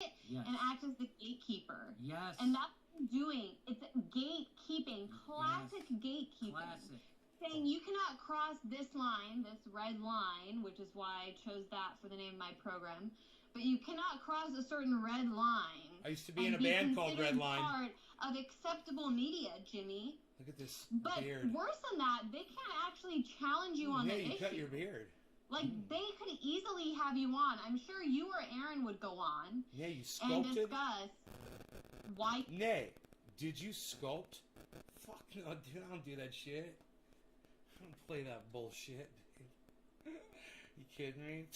Yes. and act as the gatekeeper. Yes. And that's what I'm doing. It's gatekeeping, classic Yes. gatekeeping. Classic. Saying you cannot cross this line, this red line, which is why I chose that for the name of my program. But you cannot cross a certain red line. I used to be in a band called Red Line. Part of acceptable media, Jimmy. Look at this but beard. Worse than that, they can't actually challenge you on the issue. Yeah, you cut your beard. Like, they could easily have you on. I'm sure you or Aaron would go on. Yeah, you sculpted? And discuss why... Nay, did you sculpt? Fuck no, dude, I don't do that shit. I don't play that bullshit, dude. You kidding me?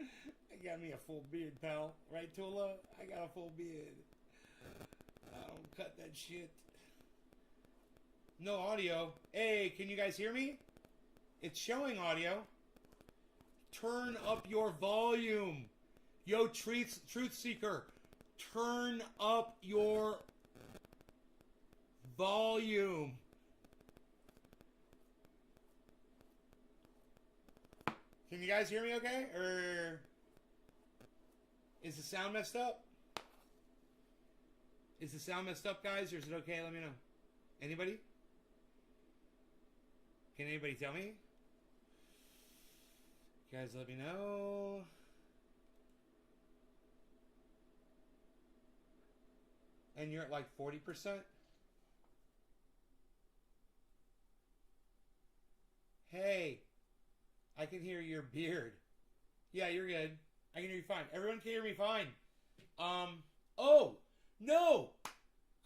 I got me a full beard, pal. Right, Tula? I got a full beard. I don't cut that shit. No audio. Hey, can you guys hear me? It's showing audio. Turn up your volume. Yo, Truth Seeker. Turn up your volume. Can you guys hear me okay? Or is the sound messed up? Is the sound messed up, guys? Or is it okay? Let me know. Anybody? Can anybody tell me? Guys, let me know. And you're at like 40%? Hey, I can hear your beard. Yeah, you're good. I can hear you fine. Everyone can hear me fine. Oh, no.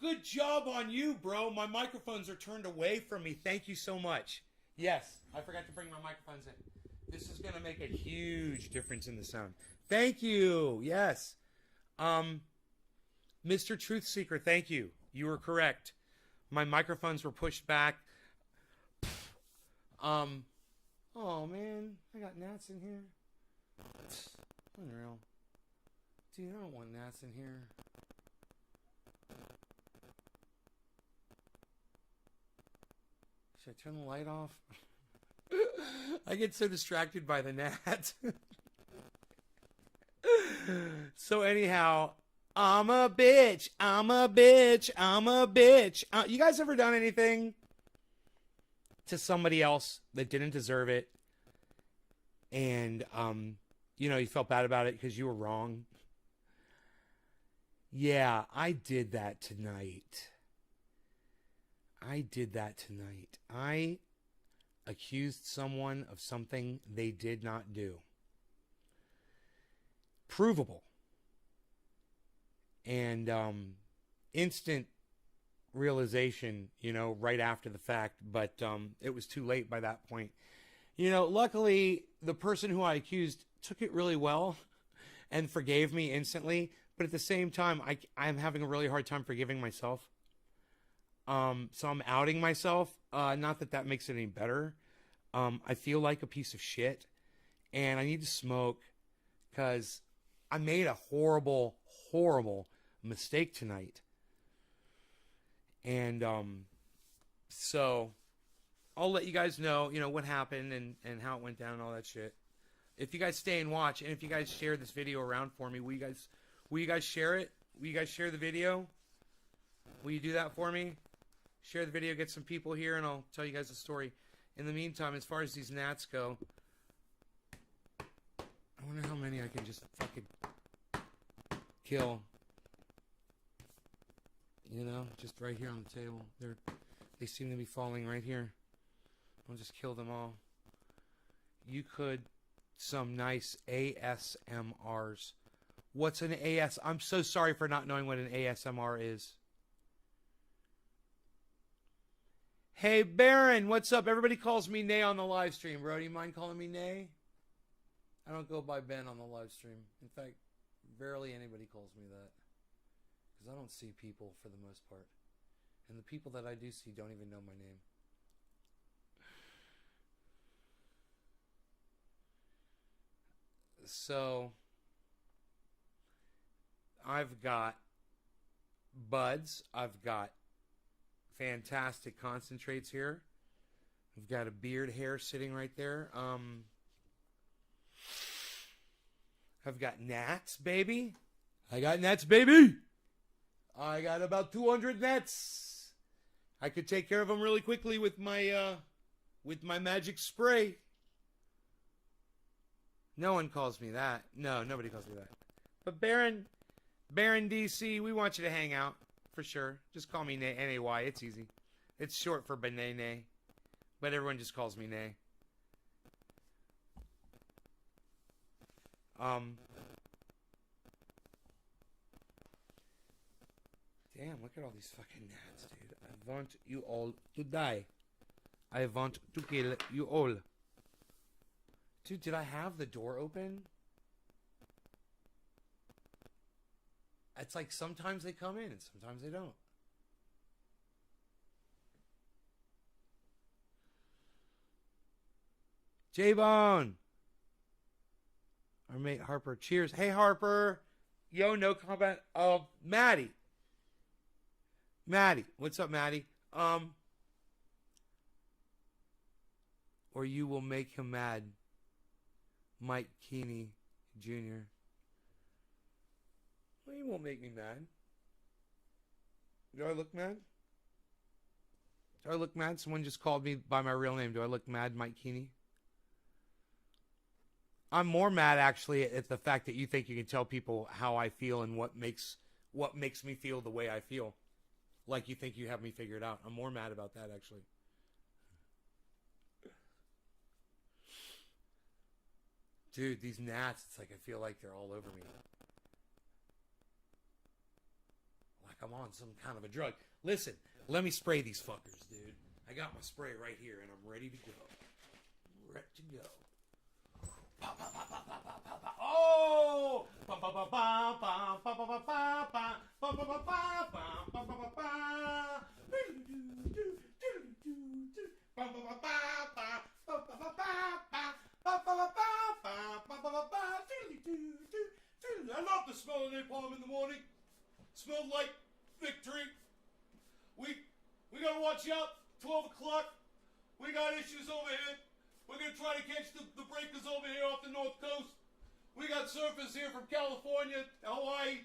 Good job on you, bro. My microphones are turned away from me. Thank you so much. Yes, I forgot to bring my microphones in. This is going to make a huge difference in the sound. Thank you. Yes. Mr. Truth Seeker, thank you. You were correct. My microphones were pushed back. Oh, man. I got gnats in here. Unreal. Dude, I don't want gnats in here. Should I turn the light off? I get so distracted by the gnat. So anyhow, I'm a bitch. I'm a bitch. I'm a bitch. You guys ever done anything to somebody else that didn't deserve it? And, you know, you felt bad about it because you were wrong? Yeah, I did that tonight. I accused someone of something they did not do. Provable. And instant realization, you know, right after the fact, but it was too late by that point. You know, luckily, the person who I accused took it really well and forgave me instantly, but at the same time, I'm having a really hard time forgiving myself. So I'm outing myself. Not that that makes it any better. I feel like a piece of shit, and I need to smoke because I made a horrible, horrible mistake tonight. And so I'll let you guys know, you know, what happened and how it went down and all that shit. If you guys stay and watch, and if you guys share this video around for me, will you guys share it? Will you guys share the video? Will you do that for me? Share the video, get some people here, and I'll tell you guys the story. In the meantime, as far as these gnats go, I wonder how many I can just fucking kill. You know, just right here on the table. They seem to be falling right here. I'll just kill them all. You could some nice ASMRs. What's an AS? I'm so sorry for not knowing what an ASMR is. Hey, Baron, what's up? Everybody calls me Nay on the live stream, bro. Do you mind calling me Nay? I don't go by Ben on the live stream. In fact, rarely anybody calls me that. Because I don't see people for the most part. And the people that I do see don't even know my name. So, I've got buds. I've got fantastic concentrates here. I've got a beard hair sitting right there. I've got gnats, baby. I got nets, baby. I got about 200 nets. I could take care of them really quickly with my magic spray. No one calls me that. No, nobody calls me that. But Baron DC, we want you to hang out for sure. Just call me Nay. It's easy. It's short for Banane, but everyone just calls me Nay. Damn, look at all these fucking gnats, dude. I want you all to die. I want to kill you all. Dude, did I have the door open? It's like sometimes they come in and sometimes they don't. J-Bone! Our mate Harper. Cheers. Hey, Harper. Yo, no comment. Maddie. What's up, Maddie? Or you will make him mad. Mike Keeney Jr. Well, you won't make me mad. Do I look mad? Do I look mad? Someone just called me by my real name. Do I look mad, Mike Keeney? I'm more mad, actually, at the fact that you think you can tell people how I feel and what makes me feel the way I feel. Like you think you have me figured out. I'm more mad about that, actually. Dude, these gnats, it's like I feel like they're all over me. Like I'm on some kind of a drug. Listen, let me spray these fuckers, dude. I got my spray right here, and I'm ready to go. Ready to go. Oh! I love the smell of napalm in the morning. Smelled like victory. We gotta watch out. 12 o'clock. We got issues over here. We're gonna try to catch the breakers over here off the north coast. We got surfers here from California, Hawaii.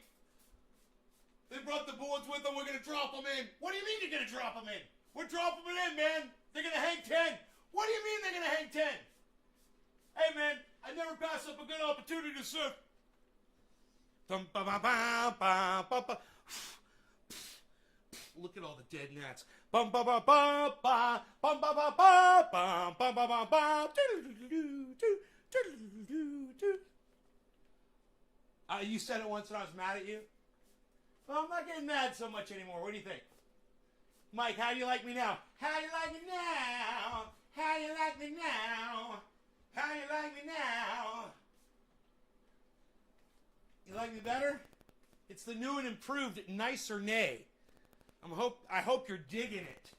They brought the boards with them. We're gonna drop them in. What do you mean you're gonna drop them in? We're dropping them in, man. They're gonna hang 10. What do you mean they're gonna hang 10? Hey, man, I never pass up a good opportunity to surf. Look at all the dead gnats. You said it once and I was mad at you. Well, I'm not getting mad so much anymore. What do you think? Mike, how do you like me now? How do you like me now? How do you like me now? How do you like me now? You like me better? It's the new and improved Nicer Nay. I hope you're digging it.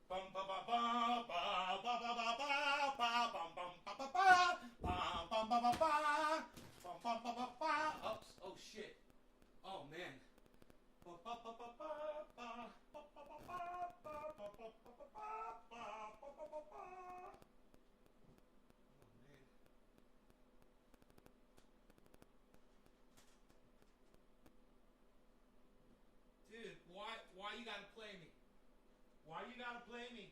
Oops. Oh shit. Oh man. Dude, why you gotta play me? Why you gotta play me?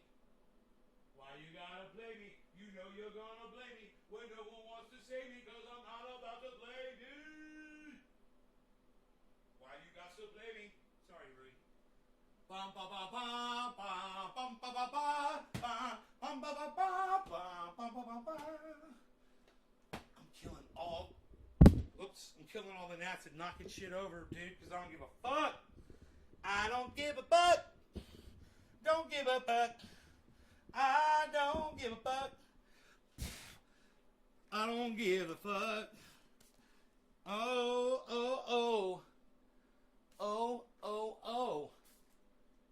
Why you gotta play me? You know you're gonna blame me when no one wants to save me, cause I'm not about to play you. Why you got to play me? Sorry, Rudy. Bum ba ba ba bum ba ba ba bum ba ba ba bum ba ba ba. I'm killing all. Oops, I'm killing all the gnats and knocking shit over, dude, because I don't give a fuck. I don't give a fuck. Don't give a fuck. I don't give a fuck. I don't give a fuck. Oh, oh, oh. Oh, oh, oh.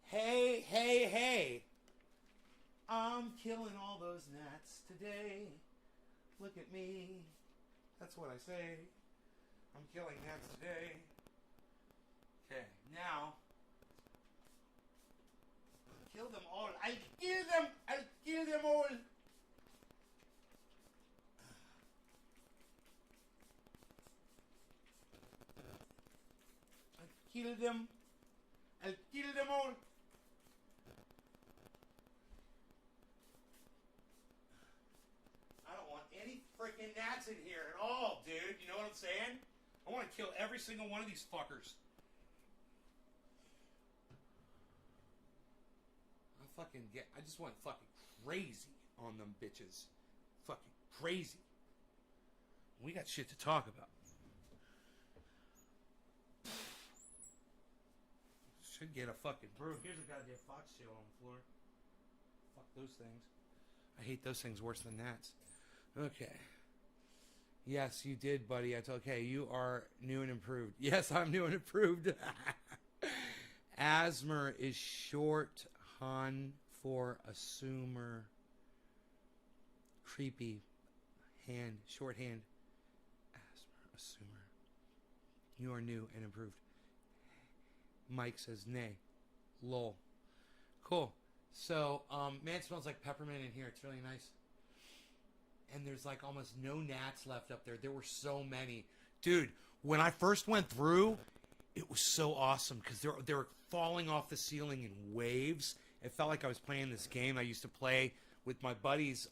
Hey, hey, hey. I'm killing all those gnats today. Look at me. That's what I say. I'm killing gnats today. Okay, now. Kill them all. I'll kill them. I'll kill them all. kill them. I'll kill them all. I don't want any freaking gnats in here at all, dude. You know what I'm saying? I want to kill every single one of these fuckers. I just went fucking crazy on them bitches. Fucking crazy. We got shit to talk about. Should get a fucking brew. Here's a goddamn foxtail on the floor. Fuck those things. I hate those things worse than gnats. Okay. Yes, you did, buddy. Okay, you are new and improved. Yes, I'm new and improved. Asmer is short Han for assumer. Creepy hand, shorthand. Asmer, assumer. You are new and improved. Mike says nay. Lol. Cool. So, man, it smells like peppermint in here. It's really nice. And there's like almost no gnats left up there. There were so many. Dude, when I first went through, it was so awesome because they were falling off the ceiling in waves. It felt like I was playing this game I used to play with my buddies.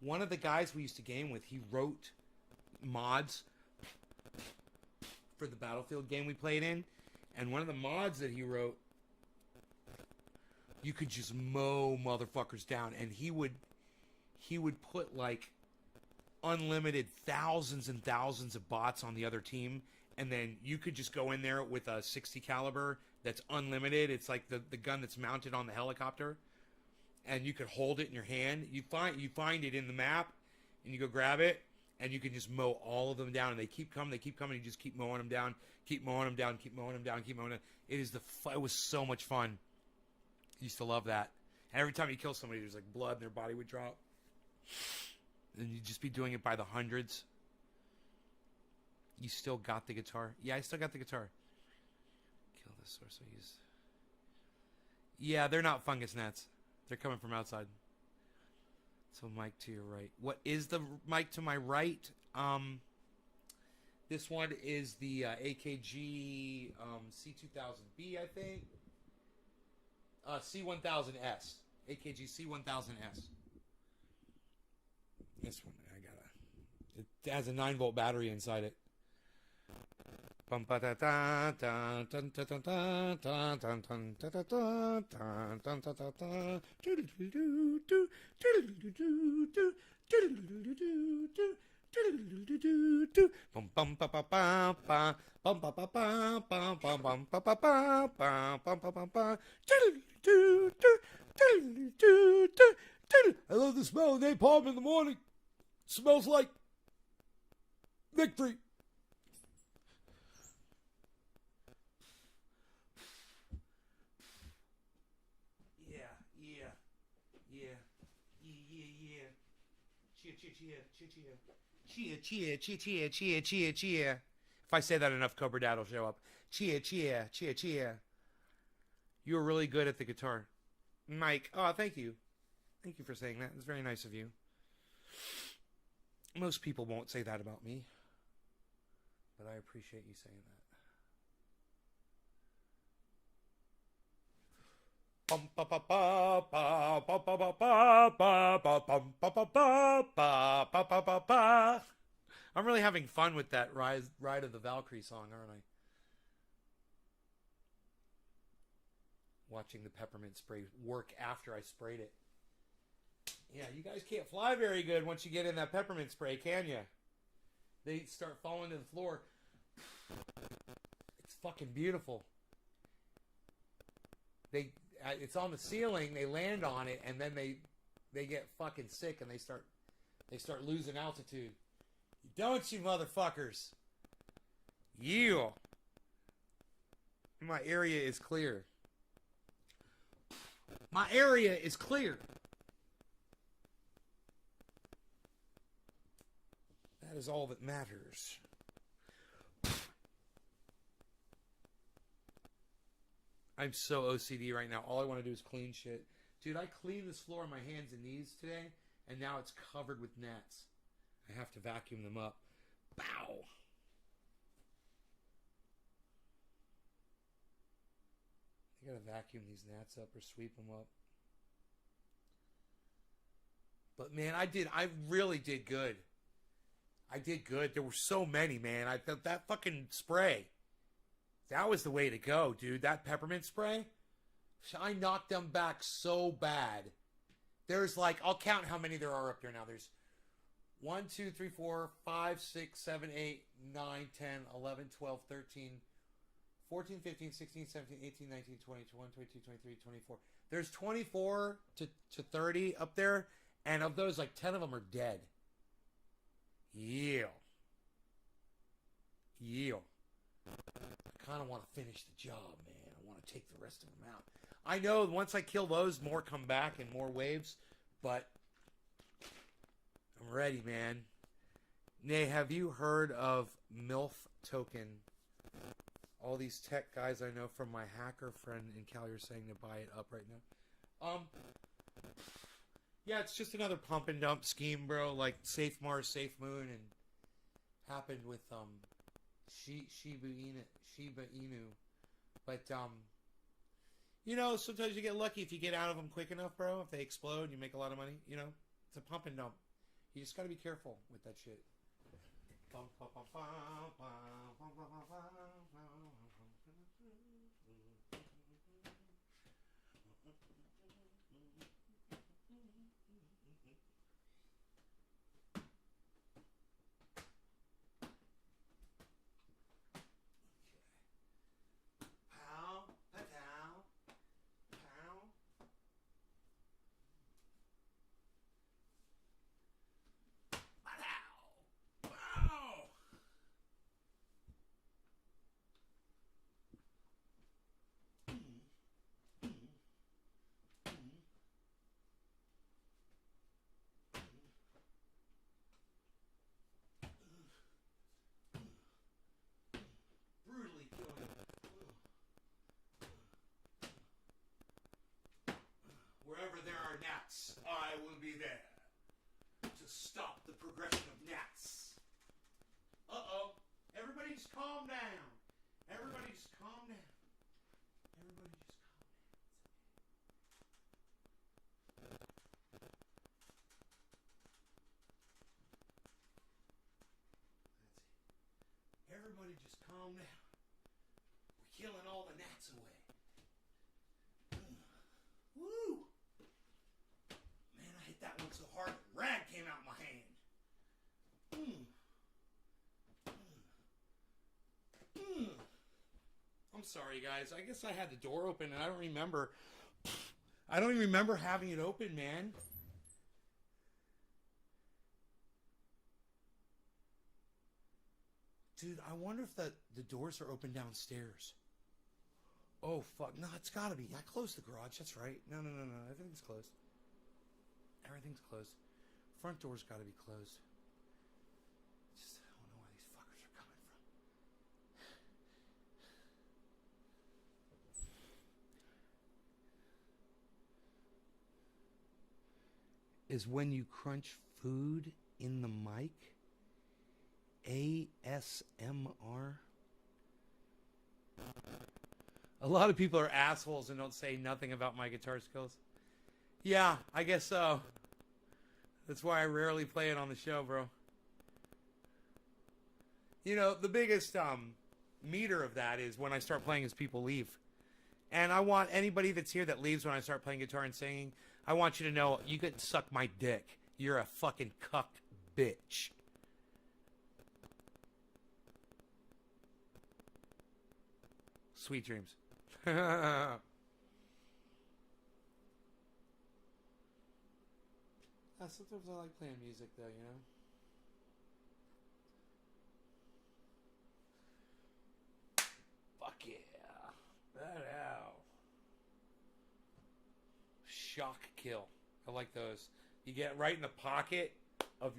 One of the guys we used to game with, he wrote mods for the Battlefield game we played in. And one of the mods that he wrote, you could just mow motherfuckers down. And he would put like unlimited thousands and thousands of bots on the other team, and then you could just go in there with a 60 caliber that's unlimited. It's like the gun that's mounted on the helicopter, and you could hold it in your hand. You find it in the map, and you go grab it, and you can just mow all of them down. And they keep coming. You just keep mowing them down, keep mowing them down, keep mowing them down, keep mowing them down. It was so much fun. I used to love that. And every time you kill somebody, there's like blood, and their body would drop. And you'd just be doing it by the hundreds. You still got the guitar? Yeah, I still got the guitar. Kill this source I use. Yeah, they're not fungus gnats. They're coming from outside. So mic to your right. What is the mic to my right? This one is the AKG C2000B, I think. C1000S. AKG C1000S. This one, it has a 9-volt battery inside it. I love the smell of napalm in the morning. Smells like victory. Cheer. If I say that enough, Cobra Dad will show up. Cheer. You were really good at the guitar. Mike, oh, thank you. Thank you for saying that. It's very nice of you. Most people won't say that about me, but I appreciate you saying that. I'm really having fun with that Ride of the Valkyrie song, aren't I? Watching the peppermint spray work after I sprayed it. Yeah, you guys can't fly very good once you get in that peppermint spray, can you? They start falling to the floor. It's fucking beautiful. It's on the ceiling. They land on it, and then they get fucking sick, and they start losing altitude. Don't you, motherfuckers? Yeah. My area is clear. My area is clear. That is all that matters. I'm so OCD right now. All I want to do is clean shit. Dude, I cleaned this floor on my hands and knees today, and now it's covered with gnats. I have to vacuum them up. Bow. gotta vacuum these gnats up or sweep them up. But man, I really did good. I did good. There were so many, man. I thought that fucking spray, that was the way to go, dude. That peppermint spray, I knocked them back so bad. There's like, I'll count how many there are up there now. There's 1, 2, 3, 4, 5, 6, 7, 8, 9, 10, 11, 12, 13, 14, 15, 16, 17, 18, 19, 20, 21, 22, 23, 24. There's 24 to 30 up there. And of those, like 10 of them are dead. Yeah. I kind of want to finish the job, man. I want to take the rest of them out. I know once I kill those, more come back and more waves. But I'm ready, man. Nay, have you heard of MILF Token? All these tech guys I know from my hacker friend in Cali are saying to buy it up right now. Yeah, it's just another pump and dump scheme, bro. Like Safe Mars, Safe Moon, and happened with Shiba Inu. But you know, sometimes you get lucky if you get out of them quick enough, bro. If they explode, you make a lot of money. You know, it's a pump and dump. You just got to be careful with that shit. Wherever there are gnats, I will be there to stop the progression of gnats. Uh-oh. Everybody just calm down. Everybody just calm down. Everybody just calm down. That's it. Everybody just calm down. We're killing all the gnats away. Woo! Man, I hit that one so hard, rag came out my hand. I'm sorry, guys. I guess I had the door open, and I don't remember. I don't even remember having it open, man. Dude, I wonder if the doors are open downstairs. Oh, fuck. No, it's got to be. I closed the garage. That's right. No. Everything's closed. Everything's closed. Front door's got to be closed. Just, I don't know where these fuckers are coming from. Is when you crunch food in the mic. ASMR. A lot of people are assholes and don't say nothing about my guitar skills. Yeah, I guess so. That's why I rarely play it on the show, bro. You know, the biggest meter of that is when I start playing as people leave. And I want anybody that's here that leaves when I start playing guitar and singing, I want you to know, you can suck my dick. You're a fucking cuck bitch. Sweet dreams. Sometimes I like playing music, though, you know? Fuck yeah. That out. Shock kill. I like those. You get right in the pocket of,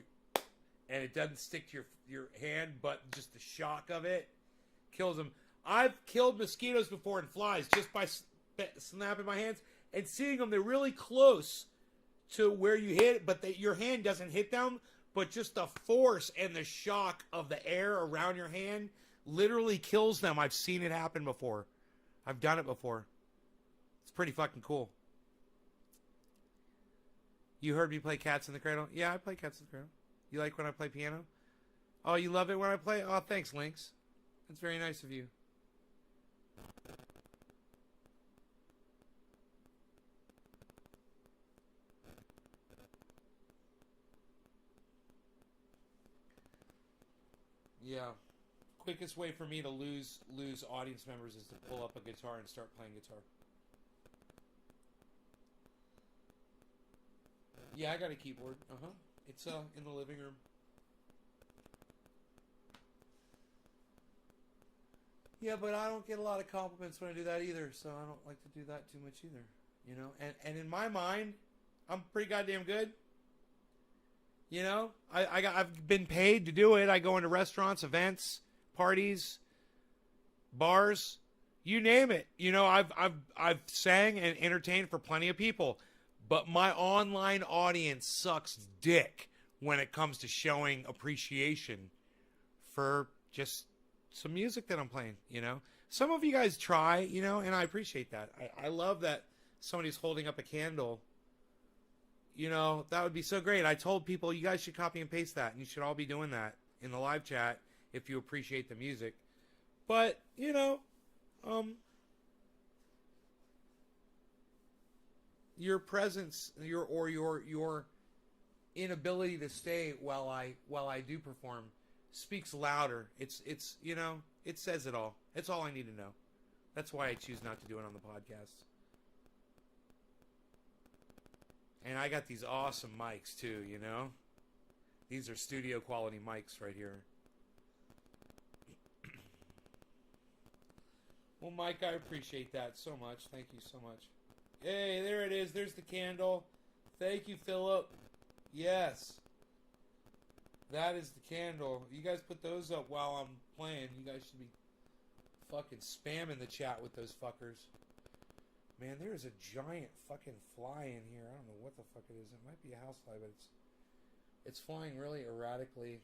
and it doesn't stick to your hand, but just the shock of it kills them. I've killed mosquitoes before and flies just by snapping my hands and seeing them. They're really close to where you hit, but your hand doesn't hit them, but just the force and the shock of the air around your hand literally kills them. I've seen it happen before. I've done it before. pretty fucking cool. You heard me play Cats in the Cradle? Yeah, I play Cats in the Cradle. You like when I play piano? Oh, you love it when I play? Oh, thanks, Lynx. That's very nice of you. Yeah. Quickest way for me to lose audience members is to pull up a guitar and start playing guitar. Yeah, I got a keyboard. It's in the living room. Yeah, but I don't get a lot of compliments when I do that either, so I don't like to do that too much either. You know, and in my mind, I'm pretty goddamn good. You know, I've been paid to do it. I go into restaurants, events, parties, bars, you name it. You know, I've sang and entertained for plenty of people, but my online audience sucks dick when it comes to showing appreciation for just some music that I'm playing. You know, some of you guys try, you know, and I appreciate that. I love that somebody's holding up a candle. You know, that would be so great. I told people you guys should copy and paste that, and you should all be doing that in the live chat if you appreciate the music. But, you know, your presence, your inability to stay while I do perform speaks louder. It's you know, it says it all. It's all I need to know. That's why I choose not to do it on the podcast. And I got these awesome mics too, you know? These are studio quality mics right here. Well, Mike, I appreciate that so much. Thank you so much. Hey, there it is. There's the candle. Thank you, Philip. Yes. That is the candle. You guys put those up while I'm playing. You guys should be fucking spamming the chat with those fuckers. Man, there is a giant fucking fly in here. I don't know what the fuck it is. It might be a housefly, but it's flying really erratically.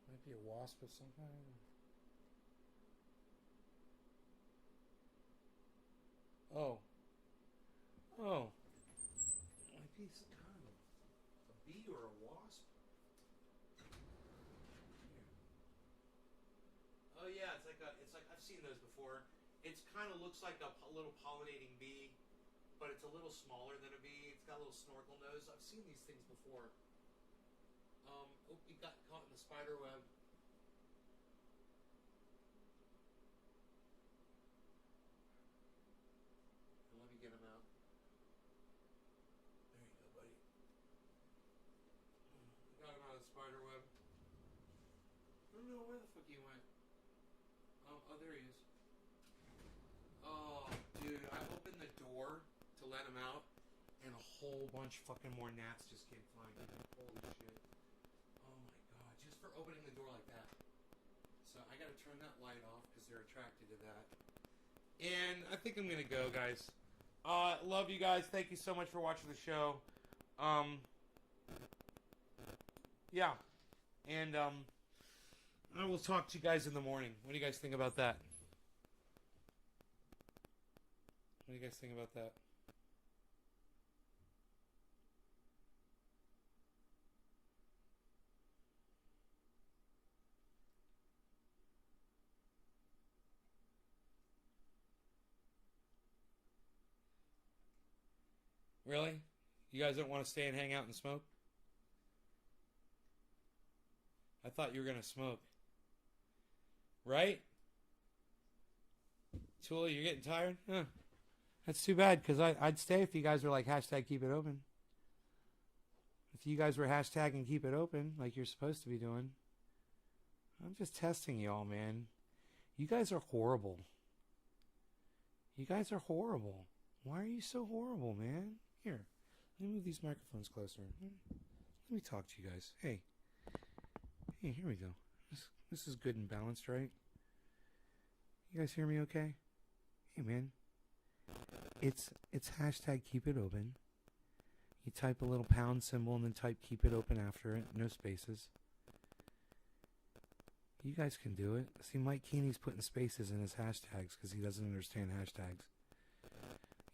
Might be a wasp of some kind. Oh. Oh. Might be some kind of a bee or a wasp. Here. Oh yeah, it's like I've seen those before. It kind of looks like a little pollinating bee, but it's a little smaller than a bee. It's got a little snorkel nose. I've seen these things before. Oh, it got caught in the spider web. Let me get him out. There you go, buddy. Got him out of the spider web. I don't know where the fuck he went. Oh, there he is. Oh, dude, I opened the door to let him out, and a whole bunch fucking more gnats just came flying in. Holy shit. Oh my god, just for opening the door like that. So I gotta turn that light off because they're attracted to that. And I think I'm gonna go, guys. Love you guys. Thank you so much for watching the show. Yeah. And, I will talk to you guys in the morning. What do you guys think about that? What do you guys think about that? Really? You guys don't want to stay and hang out and smoke? I thought you were going to smoke. Right? Tula, you're getting tired? Huh. That's too bad, because I'd stay if you guys were like hashtag keep it open. If you guys were hashtagging keep it open, like you're supposed to be doing. I'm just testing y'all, man. You guys are horrible. You guys are horrible. Why are you so horrible, man? Here, let me move these microphones closer. Let me talk to you guys. Hey. Hey, here we go. This is good and balanced, right? You guys hear me okay? Hey, man. It's hashtag keep it open. You type a little pound symbol and then type keep it open after it. No spaces. You guys can do it. See, Mike Keeney's putting spaces in his hashtags because he doesn't understand hashtags.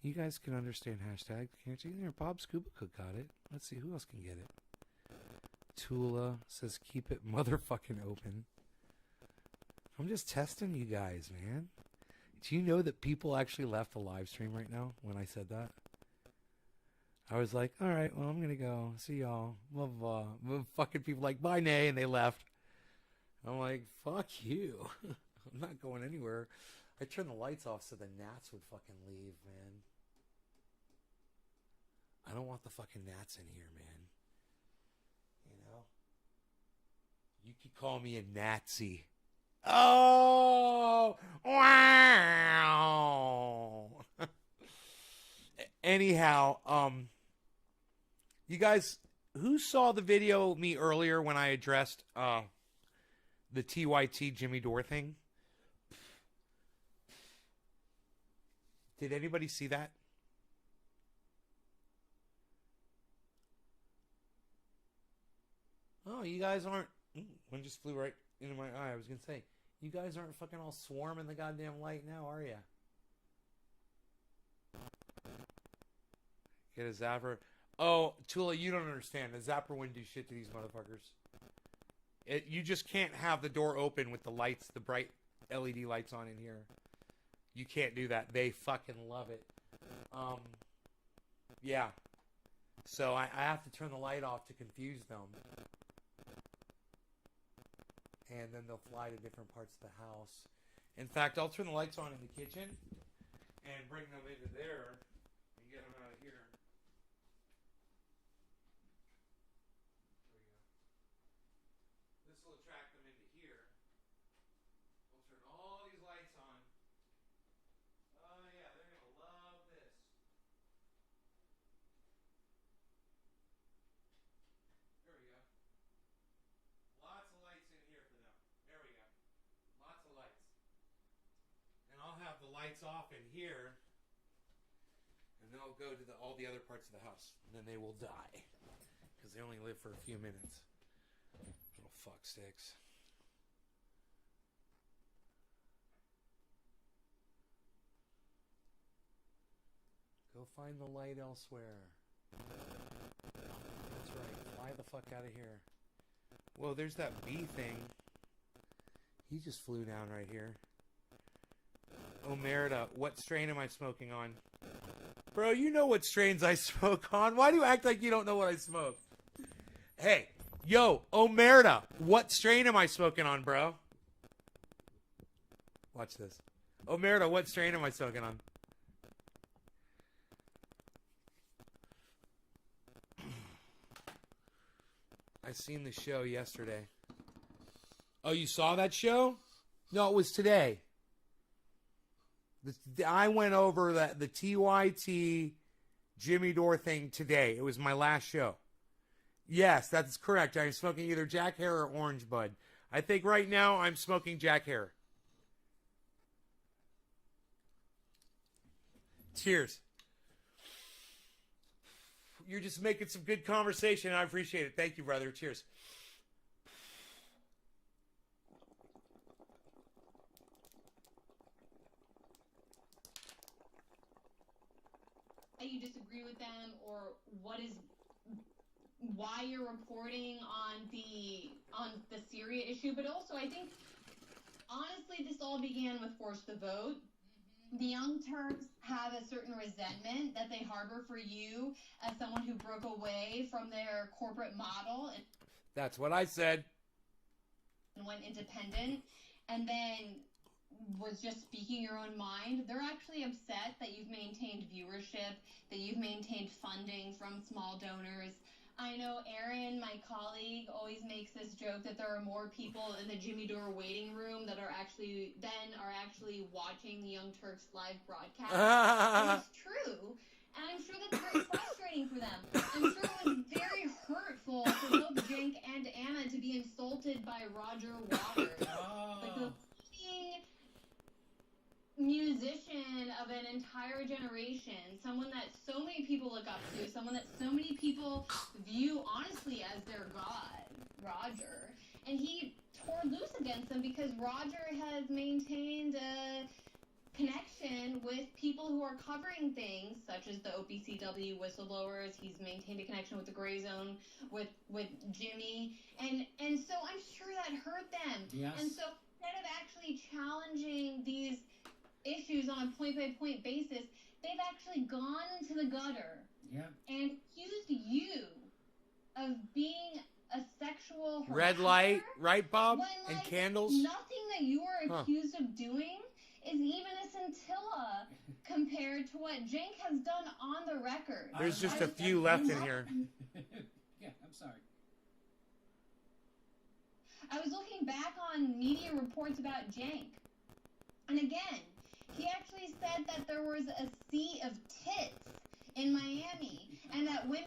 You guys can understand hashtag, can't you? There, Bob Scuba Cook got it. Let's see who else can get it. Tula says keep it motherfucking open. I'm just testing you guys, man. Do you know that people actually left the live stream right now when I said that? I was like, all right, well, I'm going to go. See y'all. Blah, blah, blah. Fucking people like, bye, Nay, and they left. I'm like, fuck you. I'm not going anywhere. I turned the lights off so the gnats would fucking leave, man. I don't want the fucking gnats in here, man. You know? You could call me a Nazi. Oh! Wow! Anyhow, you guys, who saw the video of me earlier when I addressed the TYT Jimmy Dore thing? Did anybody see that? Oh, you guys aren't... One just flew right into my eye. I was going to say, you guys aren't fucking all swarming the goddamn light now, are ya? Get a zapper. Oh, Tula, you don't understand. The zapper wouldn't do shit to these motherfuckers. You just can't have the door open with the lights, the bright LED lights on in here. You can't do that. They fucking love it. Yeah. So I have to turn the light off to confuse them. And then they'll fly to different parts of the house. In fact, I'll turn the lights on in the kitchen and bring them into there and get them out of here. This will attract them into here. We'll turn all these lights on. Oh yeah, they're going to love this. There we go. Lots of lights in here for them. There we go. Lots of lights. And I'll have the lights off in here. And they'll go to all the other parts of the house. And then they will die. Because they only live for a few minutes. Little fuck sticks. Go find the light elsewhere. That's right. Fly the fuck out of here. Whoa, there's that bee thing. He just flew down right here. Omerta, what strain am I smoking on? Bro, you know what strains I smoke on. Why do you act like you don't know what I smoke? Hey, yo, Omerta, what strain am I smoking on, bro? Watch this. Omerta, what strain am I smoking on? I seen the show yesterday. Oh, you saw that show? No, it was today. I went over the TYT Jimmy Dore thing today. It was my last show. Yes, that's correct. I'm smoking either Jack Hare or Orange Bud. I think right now I'm smoking Jack Hare. Cheers. You're just making some good conversation. I appreciate it. Thank you, brother. Cheers. You disagree with them, or why you're reporting on the Syria issue, but also I think honestly this all began with Force the Vote. The Young Turks have a certain resentment that they harbor for you as someone who broke away from their corporate model and that's what I said. And went independent, and then was just speaking your own mind. They're actually upset that you've maintained viewership, that you've maintained funding from small donors. I know Aaron, my colleague, always makes this joke that there are more people in the Jimmy Dore waiting room that are actually watching the Young Turks live broadcast. And it's true. And I'm sure that's very frustrating for them. I'm sure it was very hurtful for both Jink and Anna to be insulted by Roger Waters. Like the musician of an entire generation, someone that so many people look up to, someone that so many people view honestly as their god, Roger. And he tore loose against them because Roger has maintained a connection with people people who are covering things such as the OPCW whistleblowers. He's maintained a connection with the Gray Zone with Jimmy, and so I'm sure that hurt them. Yes. And so instead of actually challenging these issues on a point-by-point basis, they've actually gone into the gutter and accused you of being a sexual harasser. Red light, right, Bob? When, And candles? Nothing that you are accused of doing is even a scintilla compared to what Cenk has done on the record. There's just a few left in here. Yeah, I'm sorry. I was looking back on media reports about Cenk, and again, he actually said that there was a sea of tits in Miami, and that women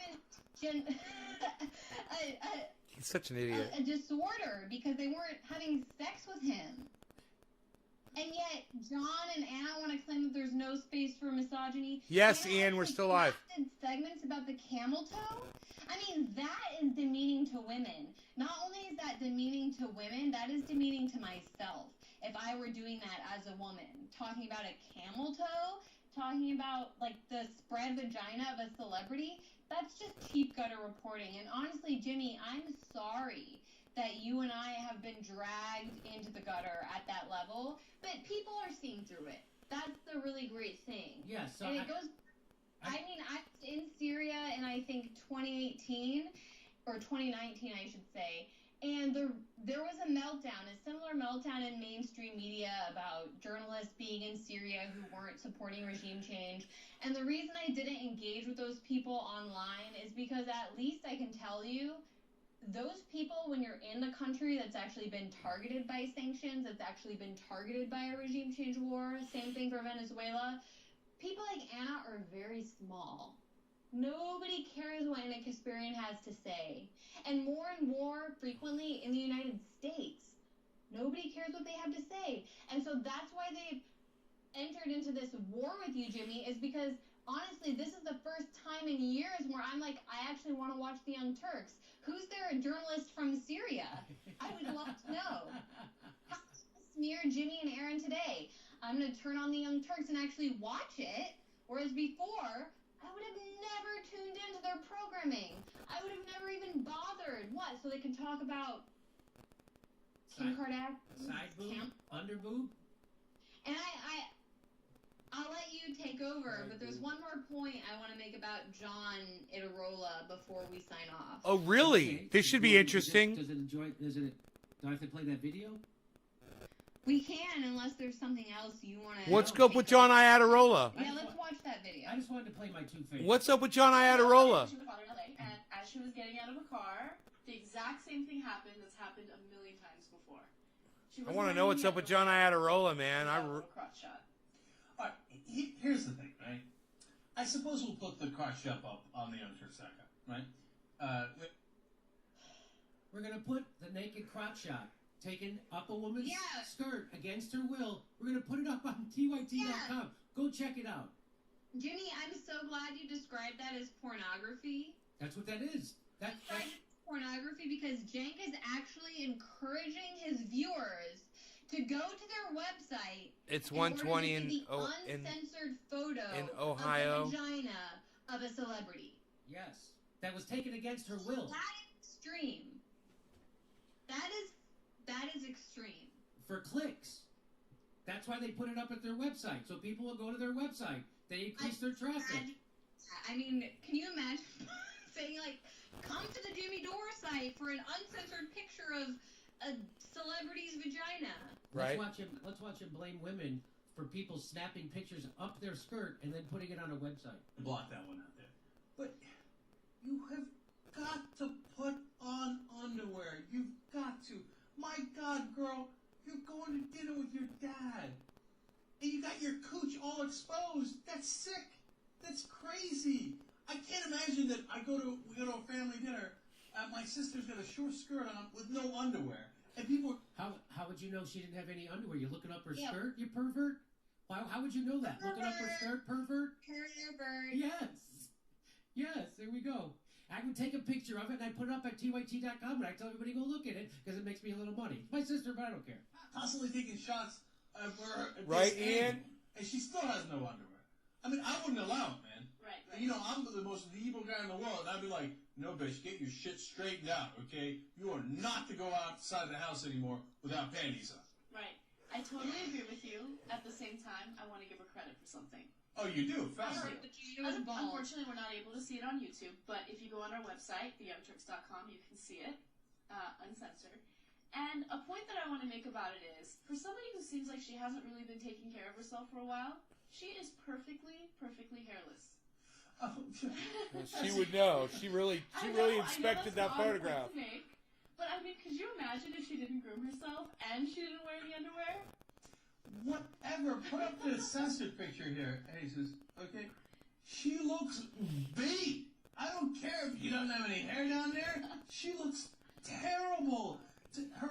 He's such an idiot. a disorder because they weren't having sex with him. And yet, John and Anna want to claim that there's no space for misogyny. Yes, Ian, we're still alive. Segments about the camel toe? I mean, that is demeaning to women. Not only is that demeaning to women, that is demeaning to myself. If I were doing that as a woman, talking about a camel toe, talking about, like, the spread vagina of a celebrity, that's just cheap gutter reporting. And honestly, Jimmy, I'm sorry that you and I have been dragged into the gutter at that level, but people are seeing through it. That's the really great thing. Yeah, so and it goes. I mean, I was in Syria in, I think, 2018 or 2019, I should say, and there was a meltdown, a similar meltdown in mainstream media about journalists being in Syria who weren't supporting regime change. And the reason I didn't engage with those people online is because at least I can tell you, those people, when you're in a country that's actually been targeted by sanctions, that's actually been targeted by a regime change war, same thing for Venezuela, people like Anna are very small. Nobody cares what Anna Kasparian has to say. And more frequently in the United States, nobody cares what they have to say. And so that's why they've entered into this war with you, Jimmy, is because, honestly, this is the first time in years where I'm like, I actually want to watch the Young Turks. Who's their journalist from Syria? I would love to know. How to smear Jimmy and Aaron today? I'm going to turn on the Young Turks and actually watch it, whereas before, I would have never tuned into their programming. I would have never even bothered. What? So they could talk about Kim Kardashian? Side boob? Under boob? And I'll let you take over, but there's one more point I want to make about John Itarola before we sign off. Oh, really? Okay. This should be interesting. Do I have to play that video? We can, unless there's something else you want to... What's up with John Iadarola? Yeah, let's watch that video. I just wanted to play my two favorites. What's up with John Iadarola? She was in LA, and as she was getting out of a car, the exact same thing happened that's happened a million times before. I want to know what's up with John Iadarola, man. Crotch shot. All right, here's the thing, right? I suppose we'll put the crotch shot up on the Young Turks second, right? We're going to put the naked crotch shot taken up a woman's skirt against her will. We're going to put it up on TYT.com. Go check it out. Jimmy, I'm so glad you described that as pornography. That's what that is. That's pornography because Cenk is actually encouraging his viewers to go to their website. It's 120 in uncensored photo in Ohio. Of the vagina of a celebrity. Yes, that was taken against her will. That is extreme. That is extreme. For clicks. That's why they put it up at their website, so people will go to their website. They increase their traffic. I mean, can you imagine saying, like, come to the Jimmy Dore site for an uncensored picture of a celebrity's vagina? Right. Let's watch him blame women for people snapping pictures up their skirt and then putting it on a website. Block that one out there. But you have got to put on underwear. You've got to. My God, girl, you're going to dinner with your dad. And you got your cooch all exposed. That's sick. That's crazy. I can't imagine that we go to a family dinner. My sister's got a short skirt on with no underwear. And people... How would you know she didn't have any underwear? You're looking up her skirt, you pervert? How would you know that? Pervert. Looking up her skirt, pervert? Pervert. Yes, there we go. I would take a picture of it and I put it up at TYT.com and I tell everybody to go look at it because it makes me a little money. It's my sister, but I don't care. Constantly taking shots of her. Right, Ian? And she still has no underwear. I mean, I wouldn't allow it, man. Right. You know, I'm the most evil guy in the world, and I'd be like, no, bitch, get your shit straightened out, okay? You are not to go outside the house anymore without panties on. Right. I totally agree with you. At the same time, I want to give her credit for something. Oh, you do? Fast. Unfortunately, we're not able to see it on YouTube, but if you go on our website, theyoungturks.com, you can see it, uncensored. And a point that I want to make about it is, for somebody who seems like she hasn't really been taking care of herself for a while, she is perfectly hairless. Oh, She would know. She really inspected that photograph. But I mean, could you imagine if she didn't groom herself and she didn't wear any underwear? whatever. Put up the censored picture here, Jesus. Okay? She looks beat. I don't care if she doesn't have any hair down there. She looks terrible. Her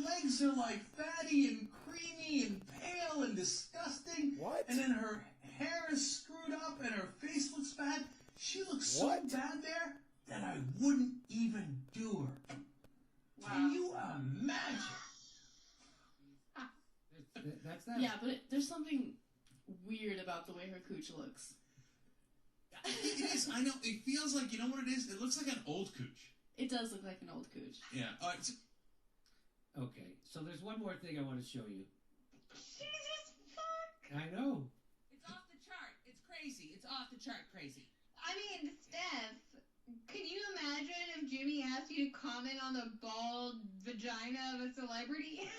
legs are like fatty and creamy and pale and disgusting. What? And then her hair is screwed up and her face looks bad. She looks so What? bad there that I wouldn't even do her. Wow. Can you imagine? That's that. Yeah, but there's something weird about the way her cooch looks. It is. I know. It feels like, you know what it is? It looks like an old cooch. It does look like an old cooch. Yeah. Okay, so there's one more thing I want to show you. Jesus fuck! I know. It's off the chart. It's crazy. It's off the chart crazy. I mean, Steph, can you imagine if Jimmy asked you to comment on the bald vagina of a celebrity?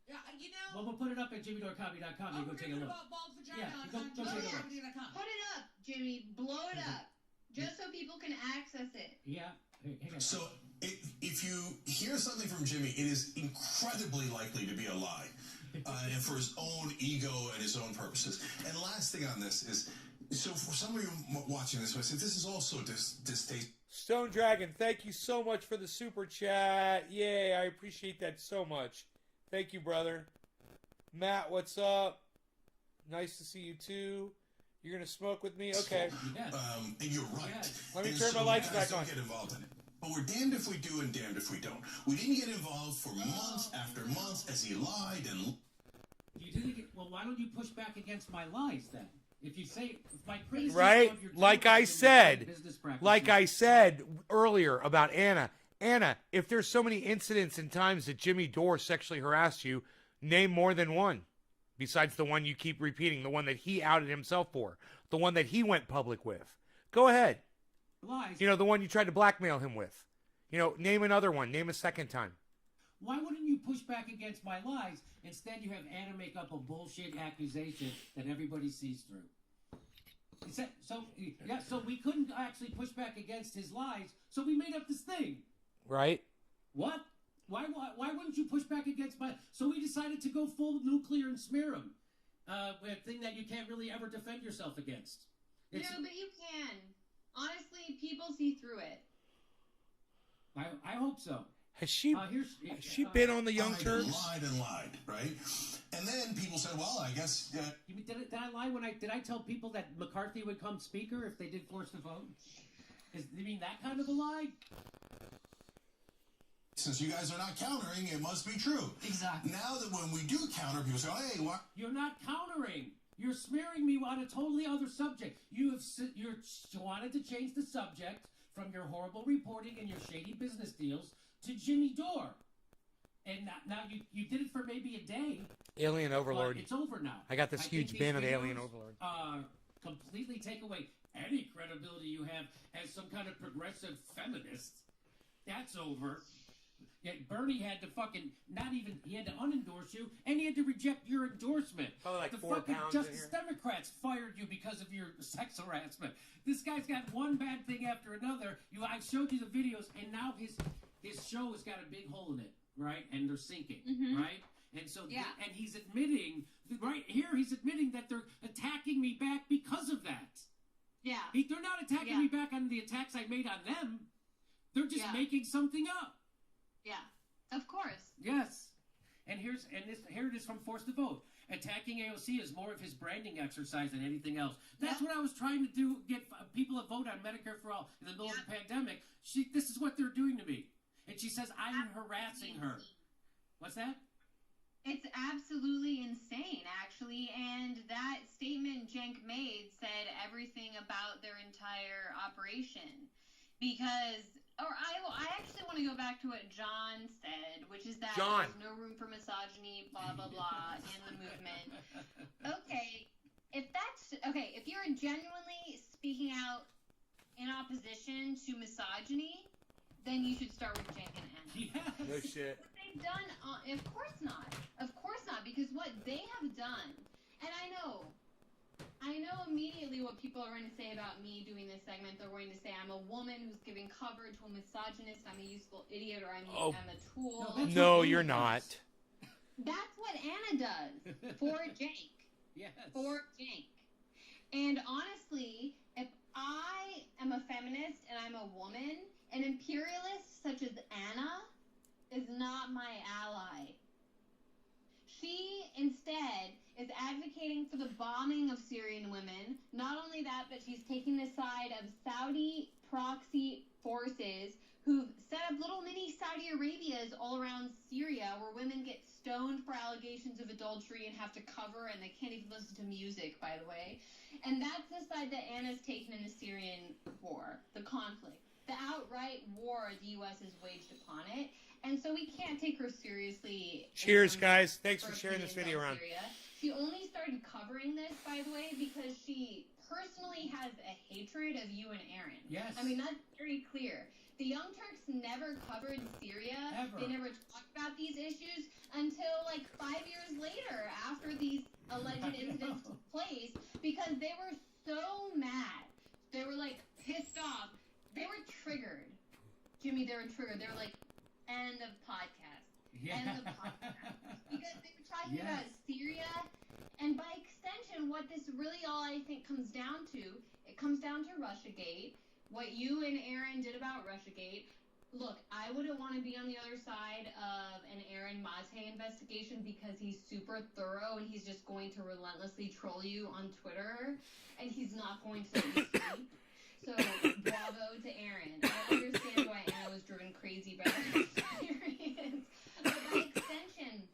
Yeah, you know. Well, we'll put it up at jimmydoorcomedy.com. You go take a look. About bald vagina Yeah, on go take a look. comedy.com. Put it up, Jimmy. Blow it up. Just so people can access it. Yeah. Hang on. So, if you hear something from Jimmy, it is incredibly likely to be a lie, and for his own ego and his own purposes. And last thing on this is, so for some of you watching this, I said this is also distasteful. Stone Dragon, thank you so much for the super chat. Yay, I appreciate that so much. Thank you, brother. Matt, what's up? Nice to see you too. You're gonna smoke with me? Okay. Yeah. And you're right. Yeah. Let me And turn my so lights guys back don't on. get involved in it. But we're damned if we do and damned if we don't. We didn't get involved for months after months as he lied and... You didn't get, well, why don't you push back against my lies then? If you say if my criticism Right? of your Like I television said, business practices- like I said earlier about Anna. Anna, if there's so many incidents and times that Jimmy Dore sexually harassed you, name more than one. Besides the one you keep repeating, the one that he outed himself for, the one that he went public with. Go ahead. lies. You know, the one you tried to blackmail him with. You know, name another one. Name a second time. Why wouldn't you push back against my lies? Instead, you have Anna make up a bullshit accusation that everybody sees through. So we couldn't actually push back against his lies, so we made up this thing. Right? What? Why wouldn't you push back against my... So we decided to go full nuclear and smear him. A thing that you can't really ever defend yourself against. No, but you can. Honestly, people see through it. I hope so. Has she been on the Young Turks? Lied and lied, right? And then people said, well, I guess... Did I lie when did I tell people that McCarthy would come speaker if they did force the vote? You mean that kind of a lie? Since you guys are not countering, it must be true. Exactly. Now that when we do counter, people say, hey, what? You're not countering. You're smearing me on a totally other subject. You wanted to change the subject from your horrible reporting and your shady business deals to Jimmy Dore. And now you did it for maybe a day. Alien Overlord. But it's over now. I got this huge think bin these of Alien videos, Overlord. Completely take away any credibility you have as some kind of progressive feminist. That's over. Yeah, Bernie had to he had to unendorse you, and he had to reject your endorsement. Probably like the 4 fucking pounds in Justice here. Democrats fired you because of your sex harassment. This guy's got one bad thing after another. I showed you the videos, and now his show has got a big hole in it, right? And they're sinking, right? And so, and he's admitting, right here, he's admitting that they're attacking me back because of that. Yeah. They're not attacking me back on the attacks I made on them. They're just making something up. Yeah. Of course. Yes. And here it is from Force to Vote. Attacking AOC is more of his branding exercise than anything else. That's what I was trying to do, get people to vote on Medicare for All in the middle of the pandemic. This is what they're doing to me. And she says I'm harassing her. What's that? It's absolutely insane, actually, and that statement declaration because, I actually want to go back to what John said, which is that John. there's no room for misogyny, blah, blah, blah, in the movement. Okay, if you're genuinely speaking out in opposition to misogyny, then you should start with Cenk and Anna. Yes. No shit. What they've done, of course not, because what they have done, and I know immediately what people are going to say about me doing this segment. They're going to say I'm a woman who's giving cover to a misogynist, I'm a useful idiot, or I'm a tool. No, you're not. That's what Anna does for Cenk. Yes. For Cenk. And honestly, if I am a feminist and I'm a woman, an imperialist such as Anna is not my ally. She, instead, is advocating for the bombing of Syrian women. Not only that, but she's taking the side of Saudi proxy forces who've set up little mini Saudi Arabias all around Syria where women get stoned for allegations of adultery and have to cover, and they can't even listen to music, by the way. And that's the side that Anna's taken in the Syrian war, the conflict. The outright war the U.S. has waged upon it. And so we can't take her seriously. Cheers, guys. Thanks for sharing this video around. Syria. She only started covering this, by the way, because she personally has a hatred of you and Aaron. Yes. I mean, that's very clear. The Young Turks never covered Syria. Ever. They never talked about these issues until like 5 years later after these alleged incidents took place because they were so mad. They were like pissed off. They were triggered. Jimmy, they were triggered. They were like, end of podcast. Yeah. End of podcast. Because they were talking about Syria, and by extension, what this really all I think comes down to, it comes down to Russiagate. What you and Aaron did about Russiagate. Look, I wouldn't want to be on the other side of an Aaron Mazhe investigation because he's super thorough and he's just going to relentlessly troll you on Twitter, and he's not going to let you sleep. So, bravo to Aaron. I understand why Anna was driven crazy by that experience. But by extension,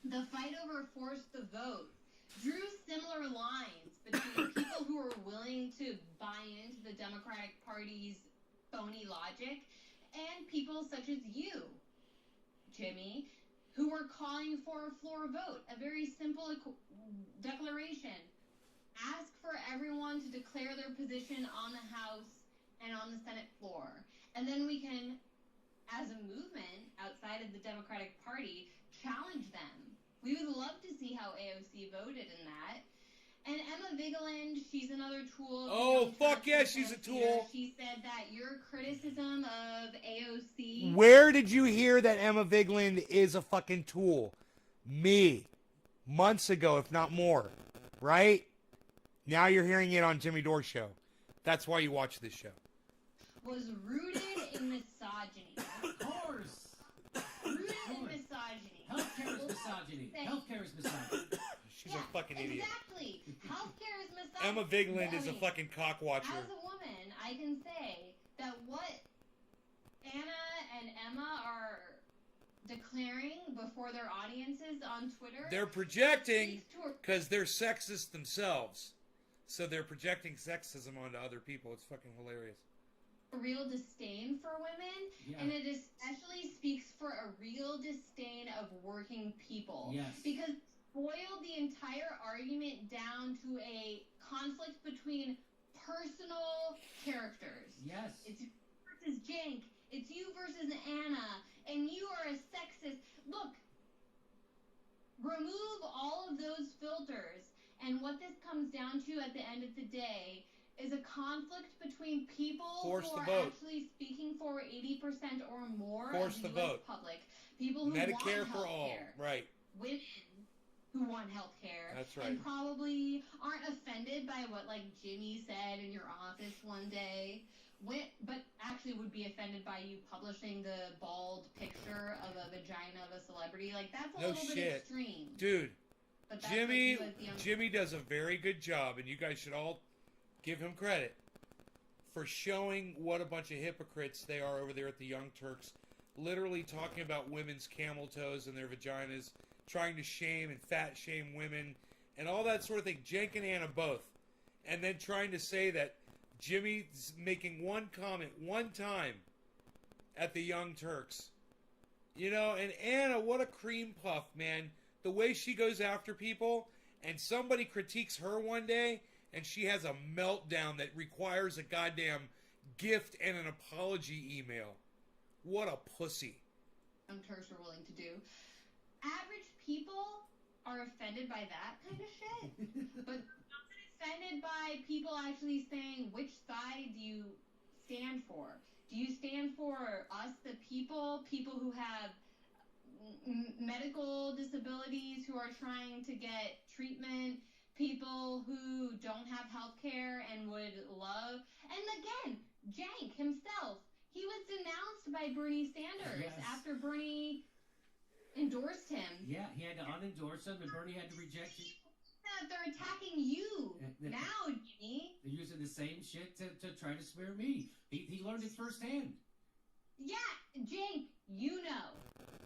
the fight over Force the Vote drew similar lines between people who were willing to buy into the Democratic Party's phony logic and people such as you, Jimmy, who were calling for a floor vote, a very simple declaration. Ask for everyone to declare their position on the House and on the Senate floor. And then we can, as a movement outside of the Democratic Party, challenge them. We would love to see how AOC voted in that. And Emma Vigeland, she's another tool. Oh, fuck yeah, she's a tool. She said that your criticism of AOC... Where did you hear that Emma Vigeland is a fucking tool? Me. Months ago, if not more. Right? Now you're hearing it on Jimmy Dore Show. That's why you watch this show. Was rooted in misogyny. Of course. Rooted in misogyny. Healthcare is misogyny. Healthcare is misogyny. She's a fucking idiot. Exactly. Healthcare is misogyny. Emma Vigeland is a fucking cockwatcher. As a woman, I can say that what Anna and Emma are declaring before their audiences on Twitter... They're projecting because they're sexist themselves. So they're projecting sexism onto other people. It's fucking hilarious. A real disdain for women, and it especially speaks for a real disdain of working people. Yes. Because boiled the entire argument down to a conflict between personal characters. Yes. It's you versus Cenk. It's you versus Anna. And you are a sexist. Look, remove all of those filters, and what this comes down to at the end of the day is a conflict between people who are actually speaking for 80% or more of the U.S. public. People who Medicare want for all. healthcare. Right. Women who want health care. That's right. And probably aren't offended by what, like, Jimmy said in your office one day. But actually would be offended by you publishing the bald picture of a vagina of a celebrity. Like, that's a little bit extreme. Dude, But that's Jimmy does a very good job, and you guys should all give him credit for showing what a bunch of hypocrites they are over there at the Young Turks, literally talking about women's camel toes and their vaginas, trying to shame and fat shame women, and all that sort of thing. Cenk and Anna both. And then trying to say that Jimmy's making one comment one time at the Young Turks. You know, and Anna, what a cream puff, man. The way she goes after people, and somebody critiques her one day, and she has a meltdown that requires a goddamn gift and an apology email. What a pussy. Young Turks are willing to do. Average people are offended by that kind of shit, but not offended by people actually saying, which side do you stand for? Do you stand for us, the people who have medical disabilities, who are trying to get treatment, people who don't have health care and would love, and again, Jank himself, he was denounced by Bernie Sanders after Bernie endorsed him. Yeah, he had to unendorse him, and Bernie had to reject it. They're attacking you now, Jimmy. They're using the same shit to try to smear me. He learned it firsthand. Yeah, Jake, you know.